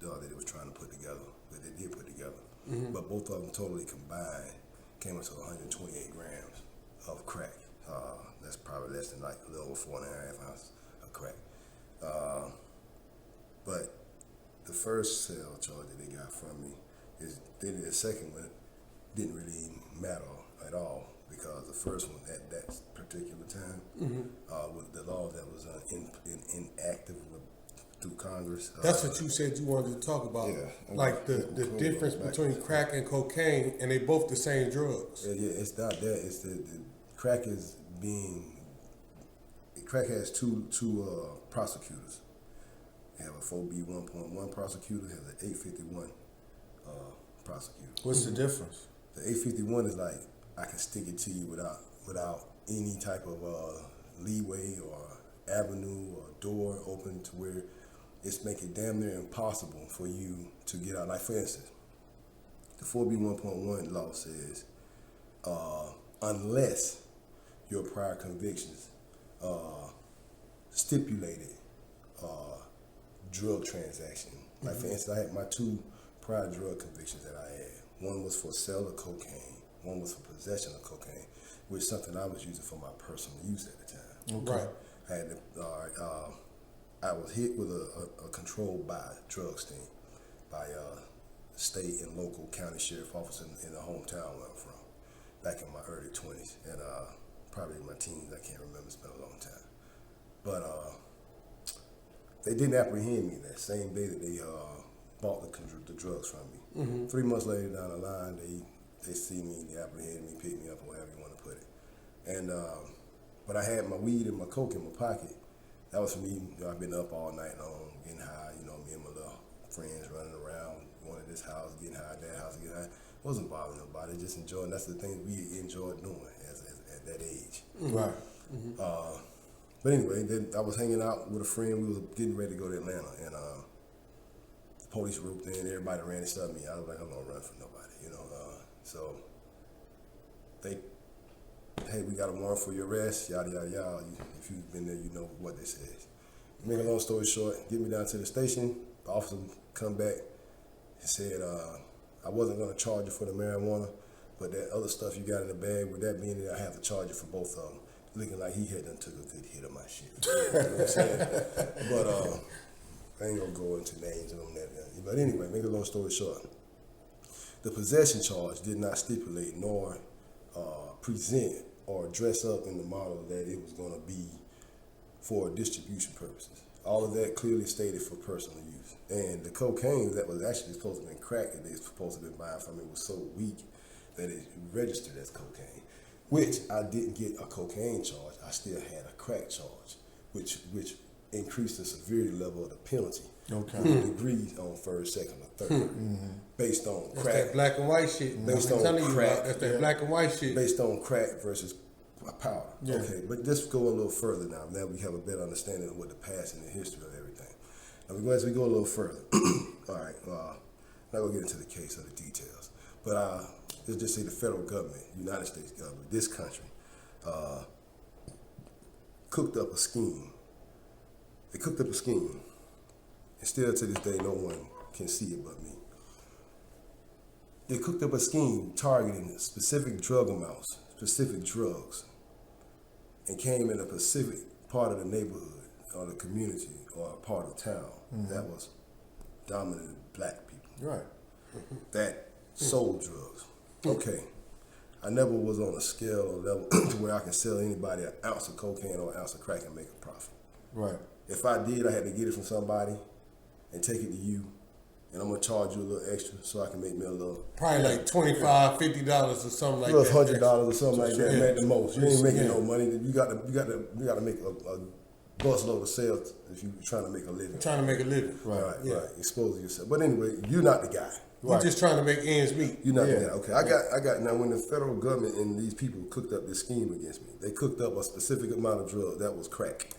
that they was trying to put together, that they did put together. But both of them totally combined came up to 128 grams of crack. That's probably less than like a little over 4.5 ounces of crack. But the first cell charge that they got from me is the second one didn't really matter at all, because the first one at that particular time was the law that was inactive through Congress. That's what you said you wanted to talk about. Yeah. Like the difference between crack and cocaine, and they both the same drugs. Yeah, it's not that. It's the crack is being. Crack has two prosecutors. They have a 4B 1.1 prosecutor, has an 851 prosecutor. What's the difference? The 851 is like, I can stick it to you without any type of leeway or avenue or door open to where it's making damn near impossible for you to get out. Like for instance, the 4B 1.1 law says unless your prior convictions stipulated drug transaction. Like for instance, I had my 2 prior drug convictions that I had. One was for sale of cocaine. One was for possession of cocaine, which is something I was using for my personal use at the time. Okay. Right. I had I was hit with a controlled by drug sting by state and local county sheriff officer in the hometown where I'm from, back in my early 20s and probably in my teens. I can't remember. It's been a long time, but they didn't apprehend me that same day that they bought the drugs from me. 3 months later down the line, they see me, they apprehend me, pick me up, or however you want to put it. And but I had my weed and my coke in my pocket. That was for me. You know, I've been up all night long, getting high. You know, me and my little friends running around, going to this house, getting high, that house, getting high. Wasn't bothering nobody, just enjoying. That's the thing we enjoyed doing at that age. Right. But anyway, then I was hanging out with a friend. We was getting ready to go to Atlanta, and the police roped in. Everybody ran and stuff me. I was like, I'm gonna run from nobody, you know. So hey, we got a warrant for your arrest, yada yada yada. If you've been there, you know what this is. Make a long story short, get me down to the station. The officer come back and said I wasn't gonna charge you for the marijuana, but that other stuff you got in the bag, with that being that I have to charge you for both of them. Looking like he had done took a good hit of my shit. You know what I'm saying? But I ain't gonna go into names on that. But anyway, make a long story short, the possession charge did not stipulate nor present or dress up in the model that it was gonna be for distribution purposes. all of that clearly stated for personal use. And the cocaine that was actually supposed to have been crack that they supposed to have been buying from it was so weak that it registered as cocaine, which I didn't get a cocaine charge. I still had a crack charge, which increased the severity level of the penalty. Okay. Degrees on first, second, or third, based on That's crack. that black and white shit. Based I'm on telling you crack. about, that's that black and white shit. Based on crack versus powder. Yeah. Okay, but let's go a little further now. Now we have a better understanding of what the past and the history of everything. Now as we go a little further, all right, not gonna get into the case or the details, but let's just say the federal government, United States government, this country, cooked up a scheme. They cooked up a scheme, and still to this day, no one can see it but me. They cooked up a scheme targeting specific drug amounts, specific drugs, and came in a specific part of the neighborhood or the community or a part of town that was dominant black people. Right. That sold drugs. Okay. I never was on a scale or level to where I can sell anybody an ounce of cocaine or an ounce of crack and make a profit. Right. If I did, I had to get it from somebody and take it to you, and I'm gonna charge you a little extra so I can make me a little. Probably like $25, $50 or something like plus that. $100 or something like that, at the most. You ain't making Yeah. no money. You got to make a busload of sales if you're trying to make a living. Trying to make a living. Right. Exposing yourself. But anyway, you're not the guy. We're just trying to make ends meet. You're not the guy. Okay, I got. Now, when the federal government and these people cooked up this scheme against me, they cooked up a specific amount of drug that was crack.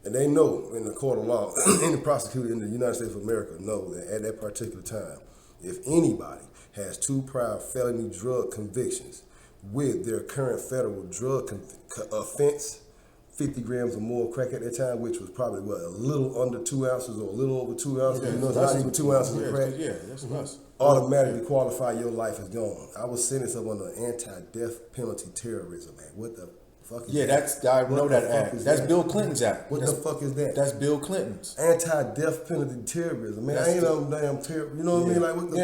And they know in the court of law, any prosecutor in the United States of America know that at that particular time, if anybody has 2 prior felony drug convictions with their current federal drug offense, 50 grams or more crack at that time, which was probably a little under 2 ounces or a little over 2 ounces, it's not even 2 ounces of crack, that's less. automatically qualify your life as gone. I was sentenced up under anti-death penalty terrorism act. What the fuck is that? I know that act. That's Bill Clinton's act. What the fuck is that? That's Bill Clinton's. Anti-death penalty terrorism. Man, I ain't no damn terror. You know what I mean? Like, what the?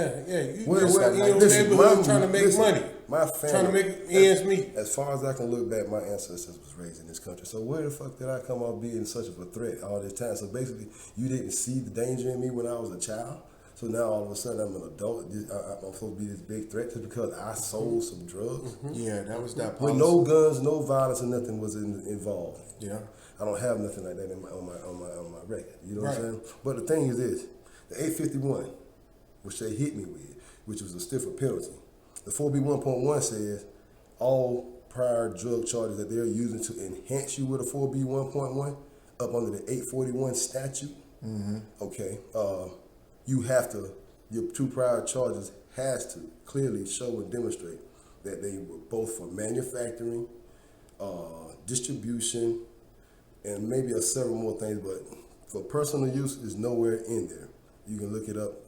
Neighborhood trying to make money. My family. Trying to make ends meet. As far as I can look back, my ancestors was raised in this country. So where the fuck did I come off being such of a threat all this time? So basically, you didn't see the danger in me when I was a child. So now all of a sudden I'm an adult. I'm supposed to be this big threat just because I sold some drugs. Yeah, that was that. With no guns, no violence, or nothing was involved. Yeah, I don't have nothing like that on my record. You know what I'm saying? But the thing is this: the 851, which they hit me with, which was a stiffer penalty. The 4B1.1 says all prior drug charges that they're using to enhance you with a 4B1.1 up under the 841 statute. Okay. You have to, your 2 prior charges has to clearly show and demonstrate that they were both for manufacturing, distribution, and maybe several more things, but for personal use is nowhere in there. You can look it up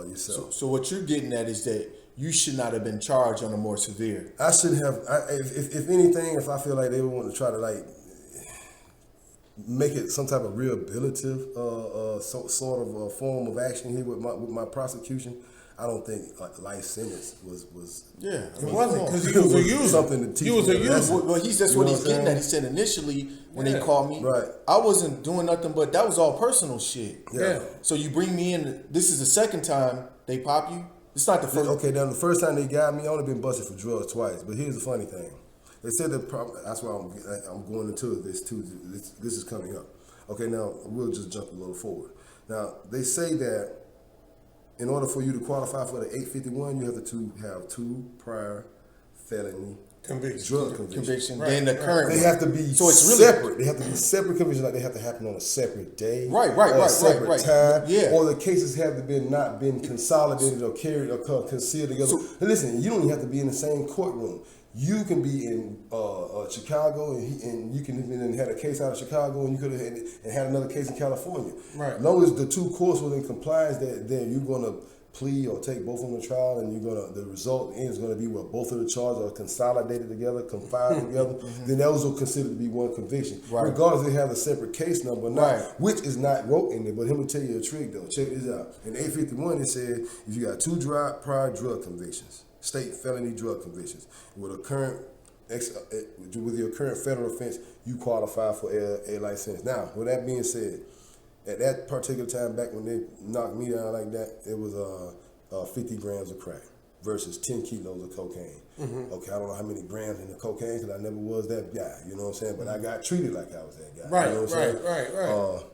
yourself. So what you're getting at is that you should not have been charged on a more severe. I should have, if anything, if I feel like they would want to try to make it some type of rehabilitative sort of a form of action here with my prosecution, I don't think life sentence was. Yeah, it wasn't because he was a user. Something to teach. He was a user. Well, that's what he's getting at. He said initially when they called me, I wasn't doing nothing, but that was all personal shit. Yeah. So you bring me in. This is the second time they pop you. It's not the first. Okay, now the first time they got me, I only been busted for drugs twice. But here's the funny thing. They said that's why I'm going into this too. This is coming up. Okay, now we'll just jump a little forward. Now they say that in order for you to qualify for the 851, you have to have 2 prior felony drug convictions. Then the current. They have to be separate. They have to be separate convictions. Like they have to happen on a separate day. Right. Separate time. Yeah. Or the cases have to not been consolidated or carried or concealed together. So, listen, you don't even have to be in the same courtroom. You can be in Chicago, and you can even had a case out of Chicago, and you could have had another case in California. Right. As long as the 2 courts were in compliance, then you're going to plea or take both of them to trial, and the result is going to be where both of the charges are consolidated together, confined together. Then those are considered to be one conviction, regardless they have a separate case number, which is not wrote in there. But let me tell you a trick though. Check this out. In 851, it said if you got 2 prior drug convictions, state felony drug convictions, with your current federal offense, you qualify for a life sentence. Now, with that being said, At that particular time, back when they knocked me down like that, it was 50 grams of crack versus 10 kilos of cocaine. Okay, I don't know how many grams in the cocaine because I never was that guy. You know what I'm saying? But I got treated like I was that guy. Right, you know what I'm right. saying?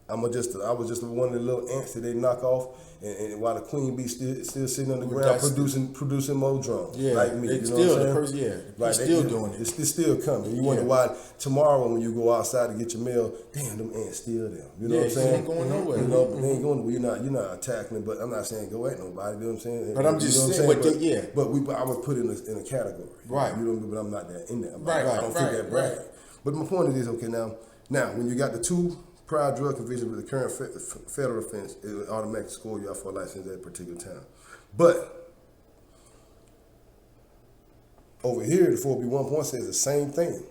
I was just one of the little ants that they knock off, and while the queen bee still sitting on the ground producing more drums, like me. You know what I'm saying? Still doing it. It's still coming. You wonder why tomorrow when you go outside to get your mail, damn, them ants still there. You know what I'm saying? They ain't going nowhere. You know, but they ain't going nowhere. You're not attacking it. But I'm not saying go at nobody. You know what I'm saying? But I'm just saying, But I was put in a category, right? You know, but I'm not that in there. Right. I don't fit that brand. But my point is, okay, now when you got the two prior drug conviction with the current federal offense, it would automatically score you out for a license at that particular time. But over here, the 4B1 point says the same thing,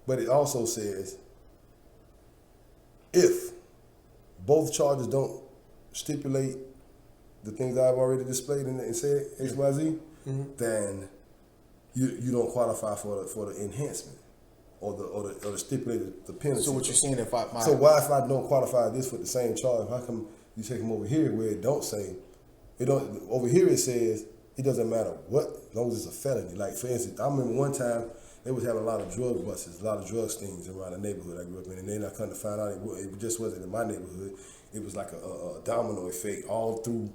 but it also says if both charges don't stipulate the things I've already displayed and said XYZ, then you don't qualify for the enhancement. Or the stipulated the penalty. So what you're saying if so why if I don't qualify this for the same charge, how come you take them over here where it don't say over here it says it doesn't matter what, as long as it's a felony. Like for instance, I remember one time they was having a lot of drug busts, a lot of drug stings around the neighborhood I grew up in, and then I come to find out it just wasn't in my neighborhood. It was like a domino effect all through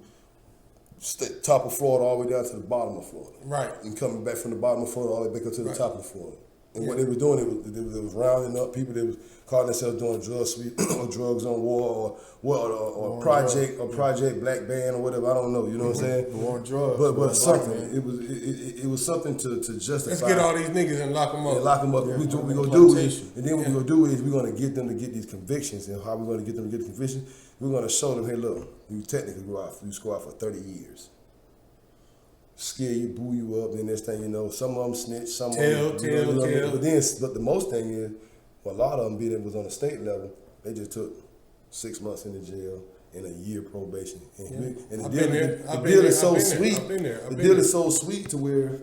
top of Florida all the way down to the bottom of Florida. Right. And coming back from the bottom of Florida all the way back up to the top of Florida. And what they were doing, it was rounding up people that was calling themselves doing drugs or drugs on war or project black band or whatever. I don't know. You know what I'm saying? War on drugs. But something. It was something to justify. Let's get all these niggas and lock them up. And lock them up. Yeah. What we're gonna do is, and then what we're gonna do is we're gonna get them to get these convictions. And how we're gonna get them to get the convictions? We're gonna show them, hey, look, you technically you score out for 30 years. Scare you, boo you up, then next thing you know, some of them snitch, some of them tell. But the most thing is, well, a lot of them, be that was on the state level, they just took 6 months in the jail and a year probation. And the deal is so sweet. The deal is so sweet to where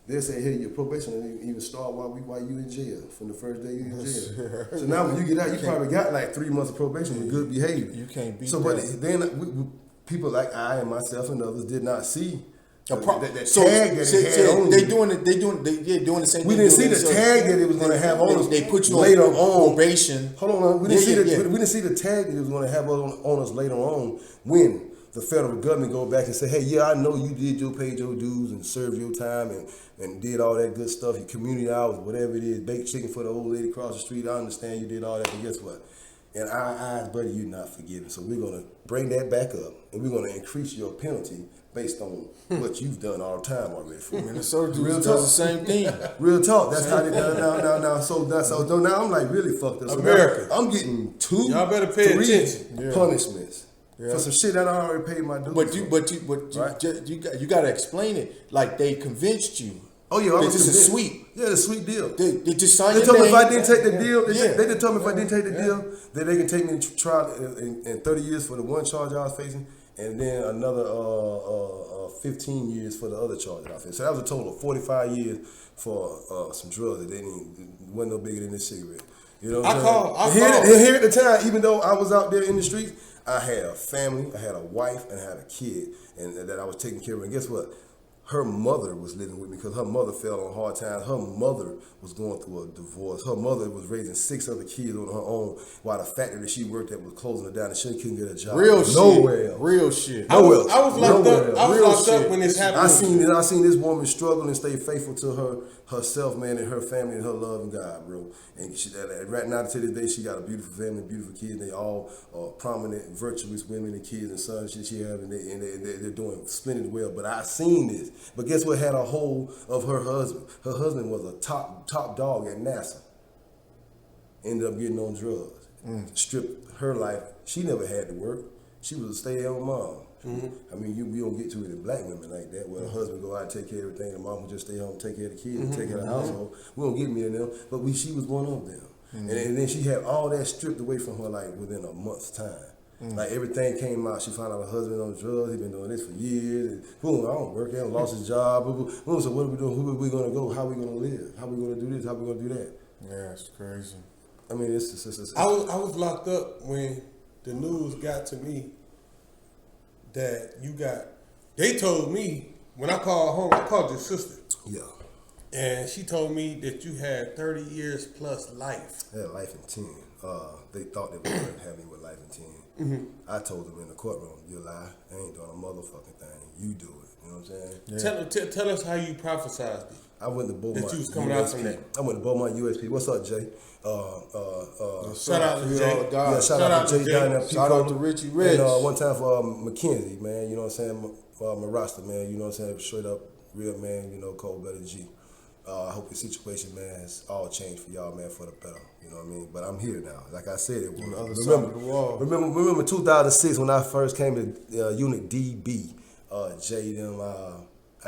they say, hey, your probation doesn't even start while you in jail, from the first day you in jail. So now when you get out, you probably got like 3 months of probation with good behavior. You can't beat so, that. But then people like I and myself and others did not see that so tag that it had on they're you. doing the same thing. We didn't see the tag that it was going to have on us. They put you later on probation. Hold on, we didn't see the tag that it was going to have on us later on when the federal government go back and say, hey, yeah, I know you paid your dues and served your time and did all that good stuff, your community hours, whatever it is, baked chicken for the old lady across the street. I understand you did all that, but guess what? In our eyes, buddy, you're not forgiven. So we're going to bring that back up and we're going to increase your penalty based on what you've done all the time already. Minnesota does the same thing. Real talk. That's how they done now. So now I'm like really fucked up. So America. I'm getting Y'all better pay 3 attention. punishments for some shit that I already paid my dues. But you got to explain it. Like they convinced you. Oh yeah, I was this is sweet. Yeah, the sweet deal. They just signed They your told me name. if I didn't take the deal, they Yeah. just told me if I didn't take the deal, that they can take me to trial in 30 years for the one charge I was facing, and then another 15 years for the other charge I was facing. So that was a total of 45 years for some drugs that wasn't no bigger than this cigarette. You know what I'm saying? Here at the time, even though I was out there in the streets, I had a family, I had a wife, and I had a kid, and that I was taking care of. And guess what? Her mother was living with me because her mother fell on hard times. Her mother was going through a divorce. Her mother was raising 6 other kids on her own while the factory that she worked at was closing her down and she couldn't get a job. Real shit. Nowhere. Real shit. I was locked up when this happened. I seen this woman struggle and stay faithful to herself, man, and her family and her love and God, bro. And right now to this day, she got a beautiful family, beautiful kids. They all are prominent, virtuous women and kids and sons she have, and they're doing splendid well. But I seen this. But guess what had a hold of her husband? Her husband was a top dog at NASA. Ended up getting on drugs. Stripped her life. She never had to work. She was a stay-at-home mom. I mean, we don't get to it in black women like that, where the husband go out and take care of everything, the mom would just stay home, take care of the kids, and take care of the household. We don't get many of them, but she was one of them. And then she had all that stripped away from her like within a month's time. Like everything came out. She found out her husband on drugs. He been doing this for years. And boom, I don't work. He lost his job. Boom, so what are we doing? Who are we gonna go? How are we gonna live? How are we gonna do this? How are we gonna do that? Yeah, it's crazy. I mean, I was locked up when the news got to me that you got. They told me when I called home, I called your sister. Yeah. And she told me that you had 30 years plus life. I had life in 10. They thought they were going to have me with life in 10. I told them in the courtroom, you lie. I ain't doing a motherfucking thing. You do it. You know what I'm saying? Yeah. Tell us how you prophesized it. I went to Beaumont. That you was coming out from that. I went to Beaumont USP. What's up, Jay? Shout out to Jay. Yeah, shout out to Jay down there. Shout out to Richie Rich. And one time for McKenzie, man. You know what I'm saying? My roster, man. You know what I'm saying? Straight up, real man. You know, cold blooded G. I hope the situation, man, has all changed for y'all, man, for the better. You know what I mean? But I'm here now. Like I said, it was. Remember 2006 when I first came to Unit DB. Jay, them.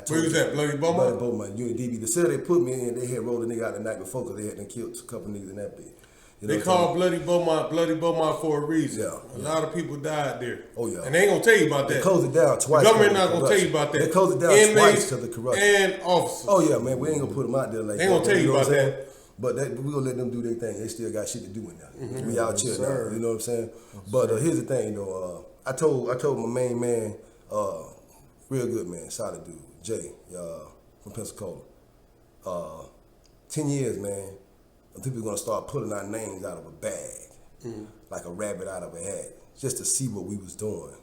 Where was that? Bloody Beaumont? Bloody Beaumont, Unit DB. The cell they put me in, they had rolled a nigga out the night before because they had killed a couple niggas in that bit. You know they called Bloody Beaumont for a reason. Yeah. A lot of people died there. Oh, yeah. And they ain't going to tell you about that. They closed it down twice. The government not going to tell you about that. They closed it down twice because of the corruption. And officers. Oh, yeah, man. We ain't going to put them out there like that. They ain't going to tell you about that. But we going to let them do their thing. They still got shit to do in there. We out here now. You know what I'm saying? But here's the thing, though. I told my main man, real good man, solid dude, Jay, from Pensacola. 10 years, man. People are gonna start pulling our names out of a bag, like a rabbit out of a hat, just to see what we was doing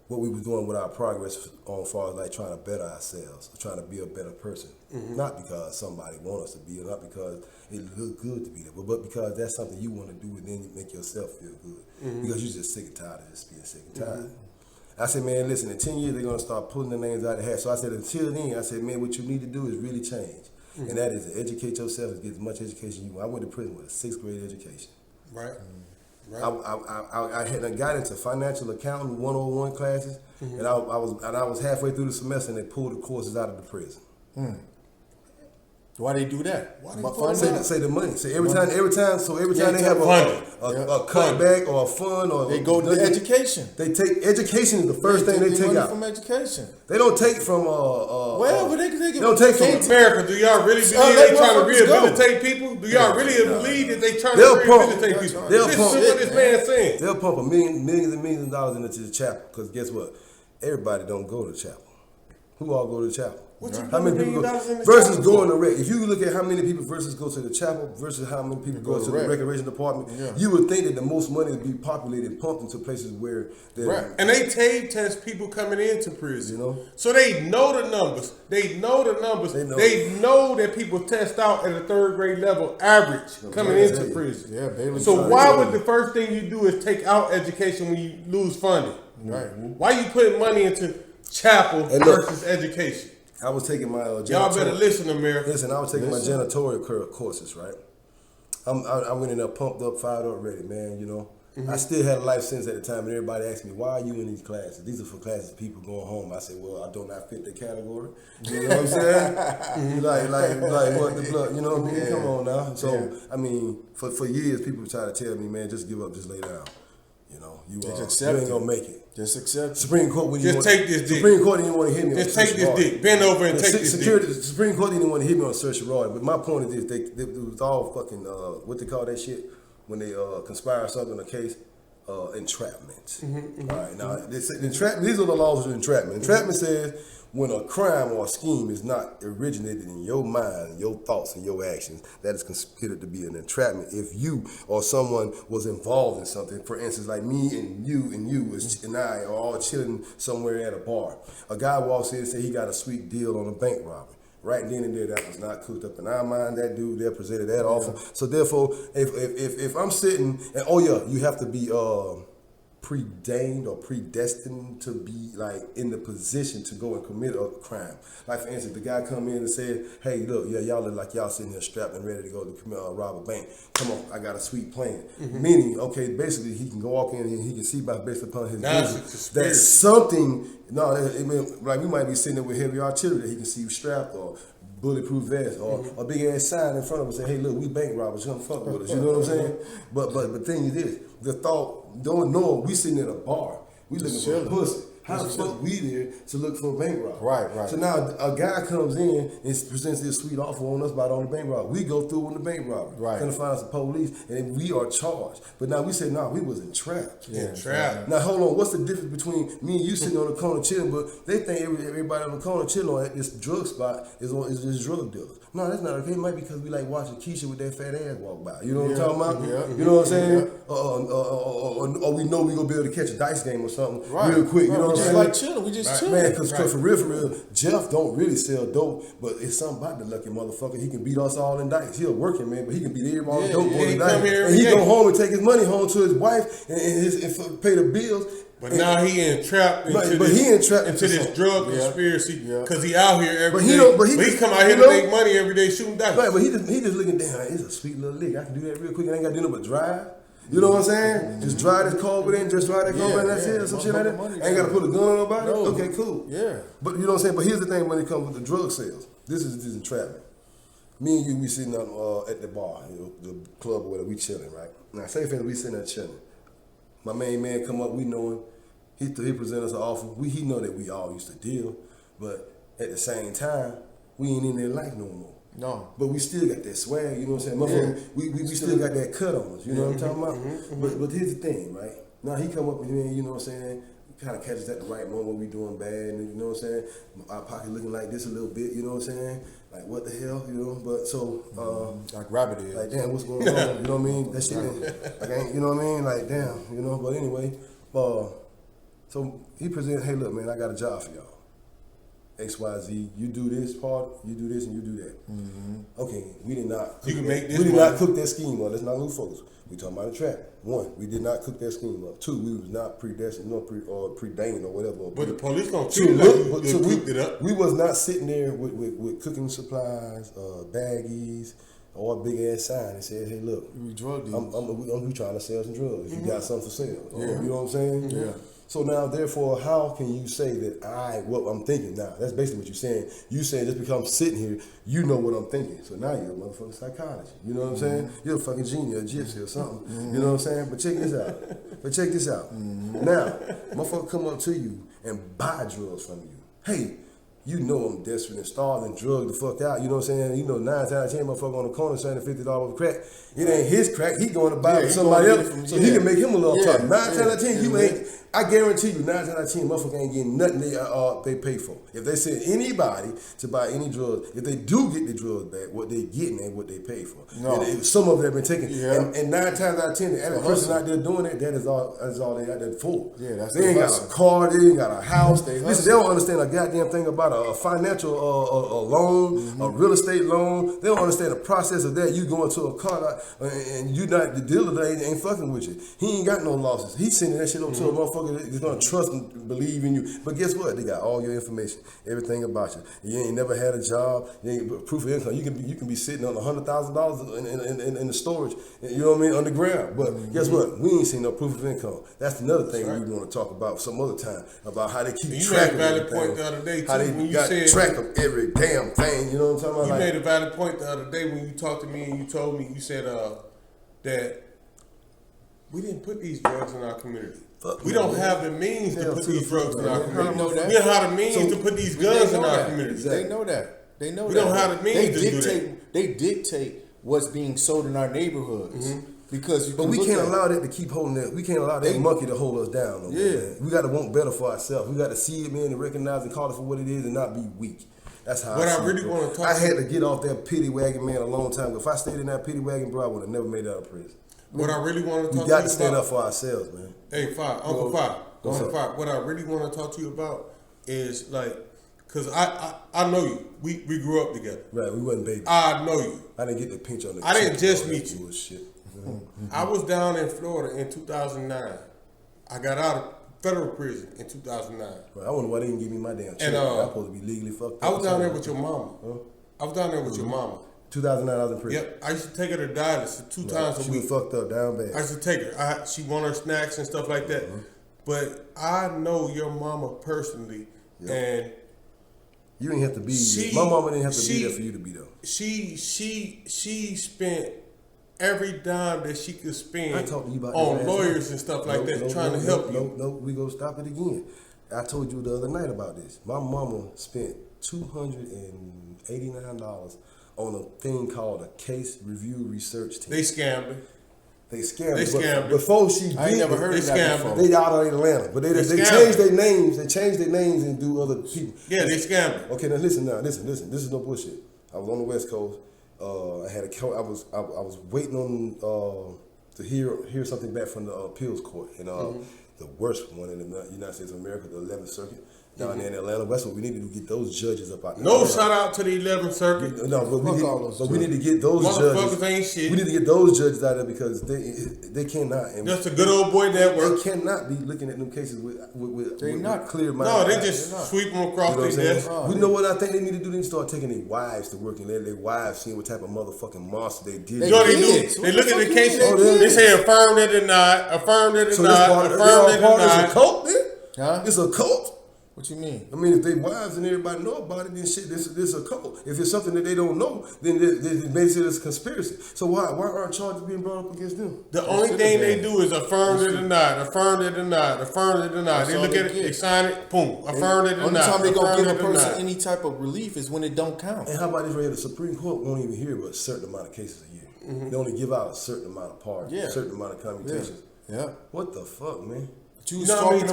with our progress on far as like trying to better ourselves, or trying to be a better person. Not because somebody want us to be, or not because it look good to be there, but because that's something you want to do, and then you make yourself feel good because you're just sick and tired of just being sick and tired. I said, man, listen, in 10 years they're gonna start pulling the names out of the hat. So I said, until then, I said, man, what you need to do is really change. And that is to educate yourself and get as much education you want. I went to prison with a 6th grade education. Right. I had got into financial accounting 101 classes, and I was halfway through the semester, and they pulled the courses out of the prison. Why they do that? Say the money. So every time they have a cutback or a fund or they go to education. They take education is the first thing they take out from education. They don't take from but they don't take from America. Do y'all really believe they trying to rehabilitate people? Do y'all really believe that they trying to rehabilitate people? This is what this man saying. They'll pump millions and millions of dollars into the chapel because guess what? Everybody don't go to the chapel. Who all go to the chapel? How many people go versus going to rec? If you look at how many people versus go to the chapel versus how many people go to the recreation department, you would think that the most money would be populated and pumped into places where they're and they TABE test people coming into prison. You know, so they know the numbers. They know They know that people test out at a 3rd grade level average coming into prison. Yeah, so why would the first thing you do is take out education when you lose funding? Right. Why you putting money into chapel versus education? I was taking my y'all better listen, America. Listen, I was taking my janitorial courses, right? I went in there pumped up, fired up, ready, man. You know, I still had a life sentence at the time, and everybody asked me, "Why are you in these classes? These are for classes people going home." I said, "Well, I do not fit the category." You know what I'm saying? like what the blood? You know what I mean? Come on now. So I mean, for years, people try to tell me, "Man, just give up, just lay down." You know, you ain't gonna make it. Just accept. Supreme Court when just take this dick. Supreme Court didn't want to hit me. Just take this dick. Bend over and take this dick. The Supreme Court didn't want to hit me on certiorari. But my point is this: it was all fucking what they call that shit when they conspire something in a case. Entrapment. All right, now these are the laws of entrapment. Entrapment says when a crime or a scheme is not originated in your mind, your thoughts, and your actions, that is considered to be an entrapment. If you or someone was involved in something, for instance, like me and you and I are all chilling somewhere at a bar. A guy walks in and says he got a sweet deal on a bank robbery. Right then and there, that was not cooked up in our mind. That dude there presented that offer. So therefore, if I'm sitting and you have to be preordained or predestined to be like in the position to go and commit a crime. Like for instance, the guy come in and said, "Hey, look, y'all look like y'all sitting here strapped and ready to go to commit rob a bank. Come on, I got a sweet plan." Meaning, okay, basically he can go walk in and he can see based upon his vision that something. No, like we might be sitting there with heavy artillery that he can see you strapped or bulletproof vest or a big ass sign in front of us saying, "Hey, look, we bank robbers, come fuck with us." You know what I'm saying? But the thing is this: the thought, don't know we sitting in a bar, we looking for a pussy. How the fuck we there to look for a bank robber? Right. So now a guy comes in and presents this sweet offer on us about on the bank robbery. We go through on the bank robbery. Right. Gonna find us the police, and then we are charged. But now we say, nah, we wasn't trapped. Yeah, trapped. Now hold on, what's the difference between me and you sitting on the corner chilling, but they think everybody on the corner chilling at this drug spot is just drug dealers. No, that's not okay. It might be because we like watching Keisha with that fat ass walk by. You know what I'm talking about? Yeah. You know what I'm saying? Or we know we gonna be able to catch a dice game or something real quick. You know what I'm saying? Like chilling. We just chilling. Man, because for real, Jeff don't really sell dope, but it's something about the lucky motherfucker. He can beat us all in dice. He a working man, but he can beat everybody dope on the dice. And he go home and take his money home to his wife and pay the bills. But now he entrapped into this drug conspiracy because he out here every day. But he come out here to make money every day shooting dice. Right, but he just looking down. It's a sweet little lick. I can do that real quick. I ain't got to do nothing but drive. You know what I'm saying? Just drive this car over there and just drive that car over and that's it or some shit like that. I ain't got to put a gun on nobody. No. Okay, cool. Yeah. But you know what I'm saying? But here's the thing when it comes with the drug sales. This is entrapment. Me and you, we sitting at the bar, the club or whatever, we chilling, right? Now, say for instance, we sitting there chilling. My main man come up, we know him. He present us an offer. He know that we all used to deal, but at the same time, we ain't in their life no more. No. But we still got that swag, you know what I'm saying? We still got that cut on us, you know what I'm talking about? But here's the thing, right? Now he come up and you know what I'm saying, kind of catches at the right moment when we doing bad, and you know what I'm saying? Our pocket looking like this a little bit, you know what I'm saying? Like what the hell, you know? But so like rabbit is. Like damn, what's going on? You know what I mean? That shit like ain't, you know what I mean? Like damn, you know, but anyway, so he presented, hey look man, I got a job for y'all. XYZ, you do this part, you do this, and you do that. Okay, we did not. You can make this. We did not cook that scheme up. Let's not lose focus. We talking about a trap. One, we did not cook that scheme up. Two, we was not predestined, predained or whatever. But the police gonna treat it like cooked it up. We was not sitting there with cooking supplies, baggies, or a big ass sign that said, "Hey, look, we drug dealers. We trying to sell some drugs. You got something for sale." Yeah. You know what I'm saying? Yeah. So now, therefore, how can you say that what I'm thinking now? That's basically what you're saying. You saying just because I'm sitting here, you know what I'm thinking. So now you're a motherfucking psychologist. You know what I'm saying? You're a fucking genius, a gypsy or something. You know what I'm saying? But check this out. Now, motherfucker come up to you and buy drugs from you. Hey, you know I'm desperate and starving, drugged the fuck out. You know what I'm saying? You know 9 times out of 10 motherfucker on the corner selling $50 of crack. It ain't his crack. He going to buy it from somebody else so he can make him a little talk. 9 times out of 10, you ain't. I guarantee you, 9 times out of 10, motherfucker ain't getting nothing they pay for. If they send anybody to buy any drugs, if they do get the drugs back, what they getting ain't what they pay for. No. And some of it have been taken. And 9 times out of 10, the person out there doing it, that is all they out there for. Yeah, that's they ain't got a car, they ain't got a house. Listen, they don't understand a goddamn thing about a financial a loan, a real estate loan. They don't understand the process of that. You going to a car lot, and you not the dealer that ain't fucking with you. He ain't got no losses. He's sending that shit over to a motherfucker that's gonna trust and believe in you. But guess what? They got all your information, everything about you. You ain't never had a job. You ain't proof of income. You can be sitting on $100,000 in the storage. You know what I mean, underground. But guess what? We ain't seen no proof of income. That's another thing we want to talk about some other time about how they keep track of everything. You made a valid point the other day too, how they when you got said track of every damn thing. You know what I'm talking about? You made a valid point the other day when you talked to me and you told me, you said that we didn't put these drugs in our community. We don't have the means to put these drugs in our community. We don't have the means to put these guns in our community. They know that. They know we that. don't have the means to do that. They dictate what's being sold in our neighborhoods. Because but we can't allow that to keep holding that. We can't allow that monkey to hold us down. No more, we got to want better for ourselves. We got to see it, man, and recognize and call it for what it is, and not be weak. That's how. What I really want to talk. I had to get off that pity wagon, man, a long time ago. If I stayed in that pity wagon, bro, I would have never made it out of prison. What I really want to talk to you about. We got to stand up for ourselves, man. Hey, Uncle Five. What I really want to talk to you about is like, cause I know you. We grew up together. Right, we wasn't babies. I know you. I didn't get the pinch on the. I didn't just meet you. Shit. I was down in Florida in 2009. I got out of federal prison in 2009. Right, I wonder why they didn't give me my damn check. I'm supposed to be legally fucked up. I was down there with your mama. I was down there with your mama. 2009, I was in prison. Yep, I used to take her to dialysis 2 times a week. She was fucked up, down bad. I used to take her. She wanted her snacks and stuff like that. But I know your mama personally, and you didn't have to be. My mama didn't have to be there for you to be there. She spent every dime that she could spend I talked to you about on lawyers and stuff like that, trying to help you. No, we gonna stop it again. I told you the other night about this. My mama spent $289 on a thing called a case review research team. They scammed her. They scammed They her. scammed her. Before she did, I ain't never heard of that before. They out of Atlanta, but they changed their names. They changed their names and do other people. Yeah, they scammed her. Okay, now listen. This is no bullshit. I was on the West Coast. I had I was waiting on to hear something back from the appeals court, and the worst one in the United States of America, the 11th Circuit. Down there in Atlanta, that's what we need to do, get those judges up out there. No shout out to the 11th Circuit. No, but we need to get those judges. Ain't shit. We need to get those judges out there because they cannot. And that's a good old boy network. They cannot be looking at them cases with clear mind. No, they just sweep them across their desk. You know what I think they need to do? They need to start taking their wives to work and let their wives see what type of motherfucking monster they did. You know what they do? They look at the case. They say affirm or deny, affirm or deny, affirm or deny. It's a cult, then? Huh? It's a cult. What you mean? I mean, if they wives and everybody know about it, then shit, this is a cult. If it's something that they don't know, then they may say it's a conspiracy. So why aren't charges being brought up against them? The only thing they do is affirm or deny, affirm or deny, affirm or deny. They look at it, they sign it, boom, affirm or deny. Only time they gonna give a person any type of relief is when it don't count. And how about this right here? The Supreme Court won't even hear about a certain amount of cases a year. They only give out a certain amount of pardons, a certain amount of commutations. Yeah. What the fuck, man? You was talking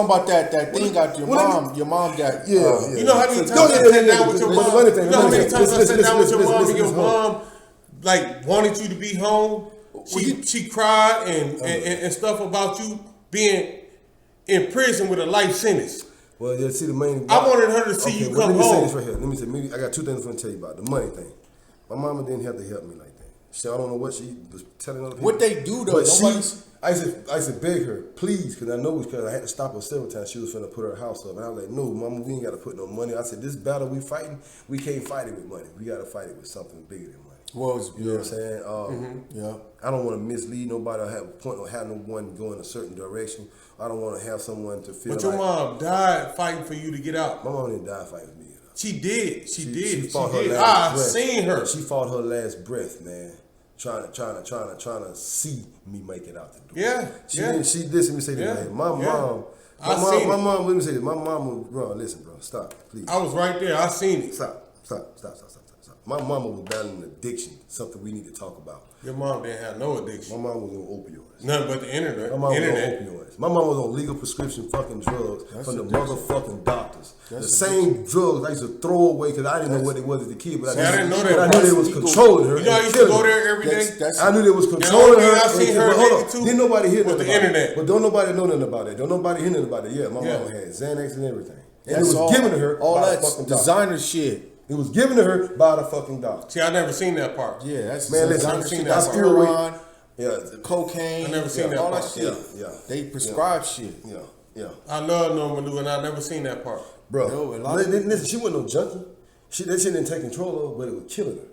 about that thing got your mom got. You know how many times I sat down with your mom? You know how many times I sat down with your mom and your mom like wanted you to be home? She cried and stuff about you being in prison with a life sentence. Well, yeah, see the main. I wanted her to see you come home. Let me say this right here. Let me say, maybe I got two things I'm gonna tell you about. The money thing. My mama didn't have to help me like that. I don't know what she was telling other people. What they do though? I used to beg her, please, because I know because I had to stop her several times. She was finna put her house up. And I was like, no, mama, we ain't got to put no money. I said, this battle we fighting, we can't fight it with money. We got to fight it with something bigger than money. You know what I'm saying? I don't want to mislead nobody or have a point or have no one go in a certain direction. I don't want to have someone to feel But your mom died fighting for you to get out. My mom didn't die fighting for me. She did. She did. She fought her last breath. Seen her. She fought her last breath, man. Trying to see me make it out the door. She listen me say this. My mom, let me say this. My mom was, bro, listen, bro, stop, please. I was right there. I seen it. Stop. My mama was battling addiction, something we need to talk about. Your mom didn't have no addiction. My mom was on opioids. Nothing but the internet. My mom was on opioids. My mom was on legal prescription fucking drugs from the motherfucking doctors. The same drugs I used to throw away because I didn't know what it was as a kid. But I didn't know that. But I knew they was controlling her. You know I used to go there every day? I knew they was controlling her. I seen her too. Didn't nobody hear nothing about the internet. But don't nobody know nothing about it. Don't nobody hear nothing about it. Yeah, my mom had Xanax and everything. And That's it was given to her all by that the fucking designer doctor. shit. It was given to her by the fucking doctor. See, I never seen that part. Yeah, that's man. Listen, never seen I that still part. Cocaine. Cocaine. I never seen that all part. That shit. Yeah. They prescribe shit. Yeah. I love Norma Lou, and I never seen that part. Bro, listen, she wasn't no junkie. That shit didn't take control of her, but it was killing her.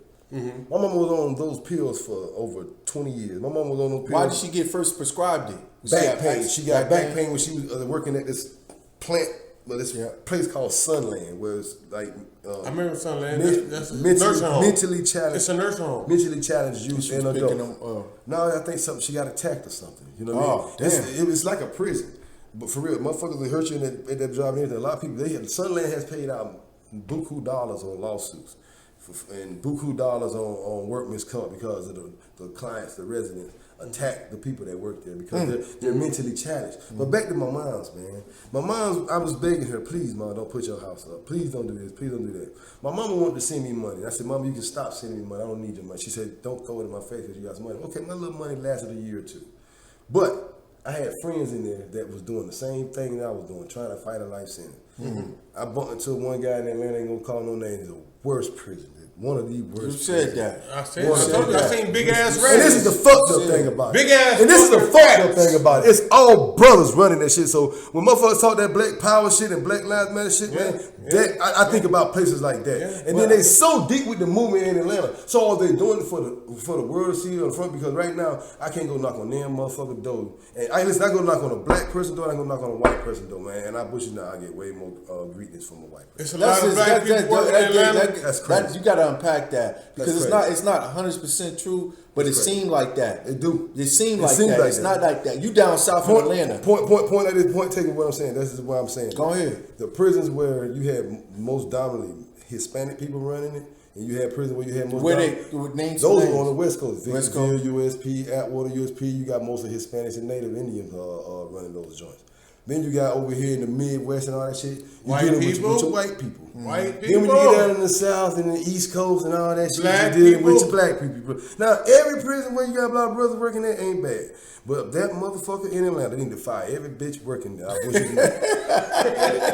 My mama was on those pills for over 20 years. My mama was on those pills. Why did she get first prescribed it? Back pain. She got back pain when she was working at this plant, this place called Sunland, where it's like I remember Sunland. That's a nursing home. Mentally challenged. It's a nursing home. Mentally challenged youth and adults. No, I think she got attacked or something. You know what I mean? Damn. It's like a prison. But for real, motherfuckers will hurt you at that job and everything. A lot of people, Sunland has paid out buku dollars on lawsuits and buku dollars on workman's comp because of the clients, the residents attack the people that work there because they're mentally challenged. But back to my mom's, man. My mom's, I was begging her, please, Mom, don't put your house up. Please don't do this. Please don't do that. My mama wanted to send me money. I said, Mama, you can stop sending me money. I don't need your money. She said, don't throw it in my face because you got some money. Okay, my little money lasted a year or two. But I had friends in there that was doing the same thing that I was doing, trying to fight a life sentence. I bumped into one guy in Atlanta, ain't gonna call no names, the worst prison. One of the worst. You said that. I seen big ass rats. And this is the fucked up thing about it. Big ass. And this is the fucked up thing about it. It's all brothers running that shit. So when motherfuckers talk that Black Power shit and Black Lives Matter shit, man, I think about places like that. And then they so deep with the movement in Atlanta. So all they doing for the world to see on the front because right now I can't go knock on them motherfucking door. And I go knock on a black person door. I go knock on a white person door, man. And I bullshit now. I get way more greetings from a white person. It's a lot of black people in Atlanta. That's crazy. You gotta to unpack that because it's not 100% true, but it seemed like that. It do. It seemed like that. It's not like that. You down south in Atlanta. Point at this point, taking what I'm saying. This is what I'm saying. Go ahead. The prisons where you had most dominantly Hispanic people running it, and you had prisons where you had most names. Those are on the West Coast. Victorville, USP, Atwater, USP. You got most of Hispanics and Native Indians running those joints. Then you got over here in the Midwest and all that shit. White dealing people. with your white people. White people. Then when you get down in the South and the East Coast and all that shit, Black you're dealing people. with your black people. Now, every prison where you got black brothers working there ain't bad. But that motherfucker in Atlanta, they need to fire every bitch working there. I wish you not.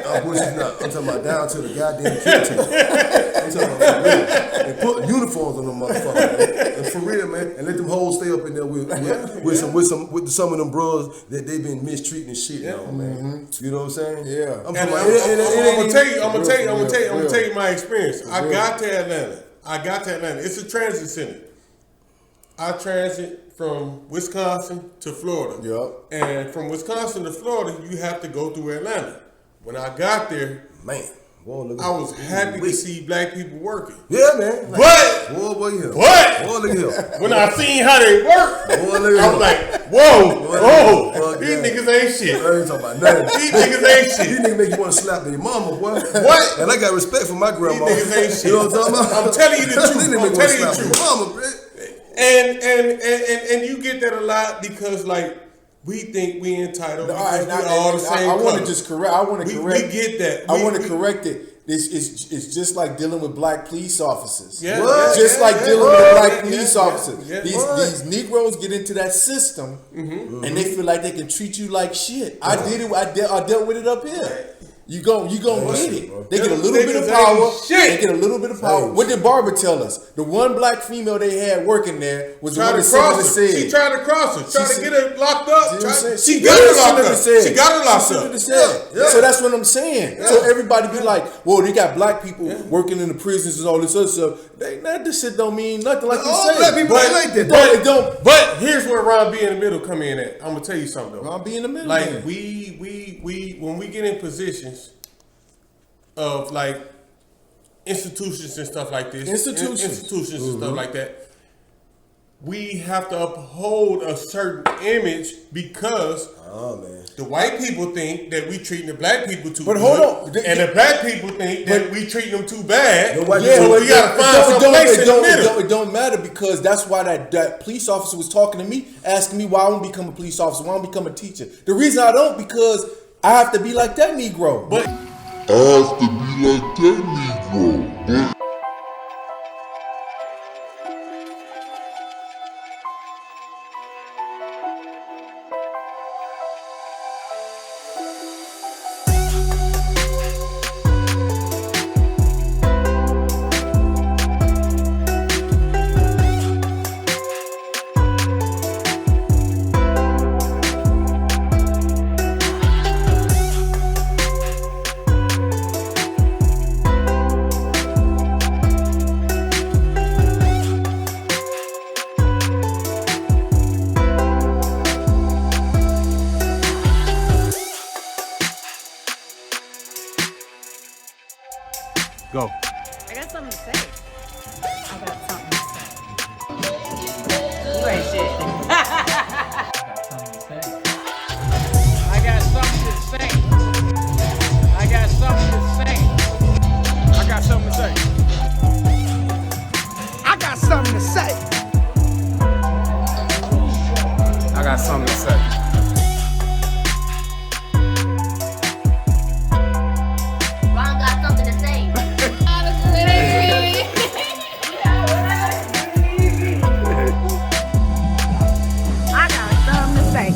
I wish you not. I'm talking about down to the goddamn kitchen. I'm talking about for real. And put uniforms on them motherfuckers, man. And for real, man. And let them hoes stay up in there with some of them bros that they been mistreating and shit now, man. You know what I'm saying? Yeah. I'm And gonna tell you my experience. I got to Atlanta. It's a transit center. I transit from Wisconsin to Florida. Yep. And from Wisconsin to Florida, you have to go through Atlanta. When I got there, man, I was happy to see black people working. Yeah, man. But when I seen how they work, I was like, whoa, these niggas ain't shit. I ain't talking about nothing. These niggas ain't shit. These niggas make you want to slap their mama, boy. What? And I got respect for my grandma. These niggas ain't shit. You know what I'm talking about? I'm telling you the truth. These niggas I'm make telling you you the truth. Mama, bro. And you get that a lot because like we think we entitled. All the same. I want to just correct. I want to correct. We get that. I want to correct it. It's just like dealing with black police officers. Yeah, Dealing with black police officers. Yeah. These Negroes get into that system and they feel like they can treat you like shit. I did it. I dealt with it up here. You gonna get it. They get a little bit of power. They get a little bit of power. What did Barbara tell us? The one black female they had working there was the one that said. She tried to cross her. Tried to get her locked up. She got her locked up. She got her locked up. So that's what I'm saying. So everybody be like, well, they got black people working in the prisons and all this other stuff. This shit don't mean nothing like you say. Black people ain't like that. But here's where Ron B in the middle come in at. I'm gonna tell you something though. Ron B in the middle. Like we when we get in positions of like institutions and stuff like this, institutions and stuff like that, we have to uphold a certain image because the white people think that we treating the black people too good. But hold on, and the black people think that we treating them too bad. So we gotta find some place in the middle. It don't matter because that's why that police officer was talking to me, asking me why I don't become a police officer, why I don't become a teacher. The reason I don't because I have to be like that Negro. But I have to be like that Negro. Go. I got something to say. I got something to say. You ain't shit. I got something to say. I got something to say. I got something to say. I got something to say. I got something to say. Ron got something to say. I got something to say.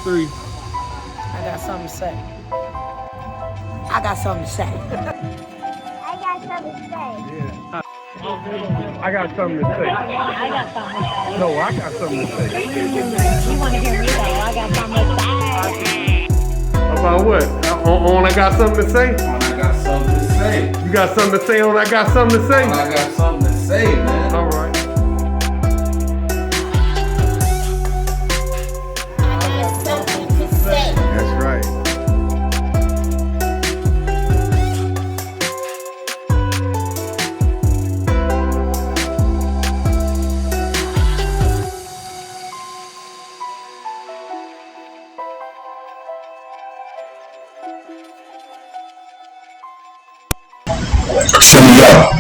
3. I got something to say. I got something to say. I got something to say. I got something to say. I got something to say. No, I got something to say. You want to hear me though? I got something to say. About what? On I got something to say? I got something to say. You got something to say on I got something to say? I got something to say, man. All right. I got something to say. That's right. Send me up.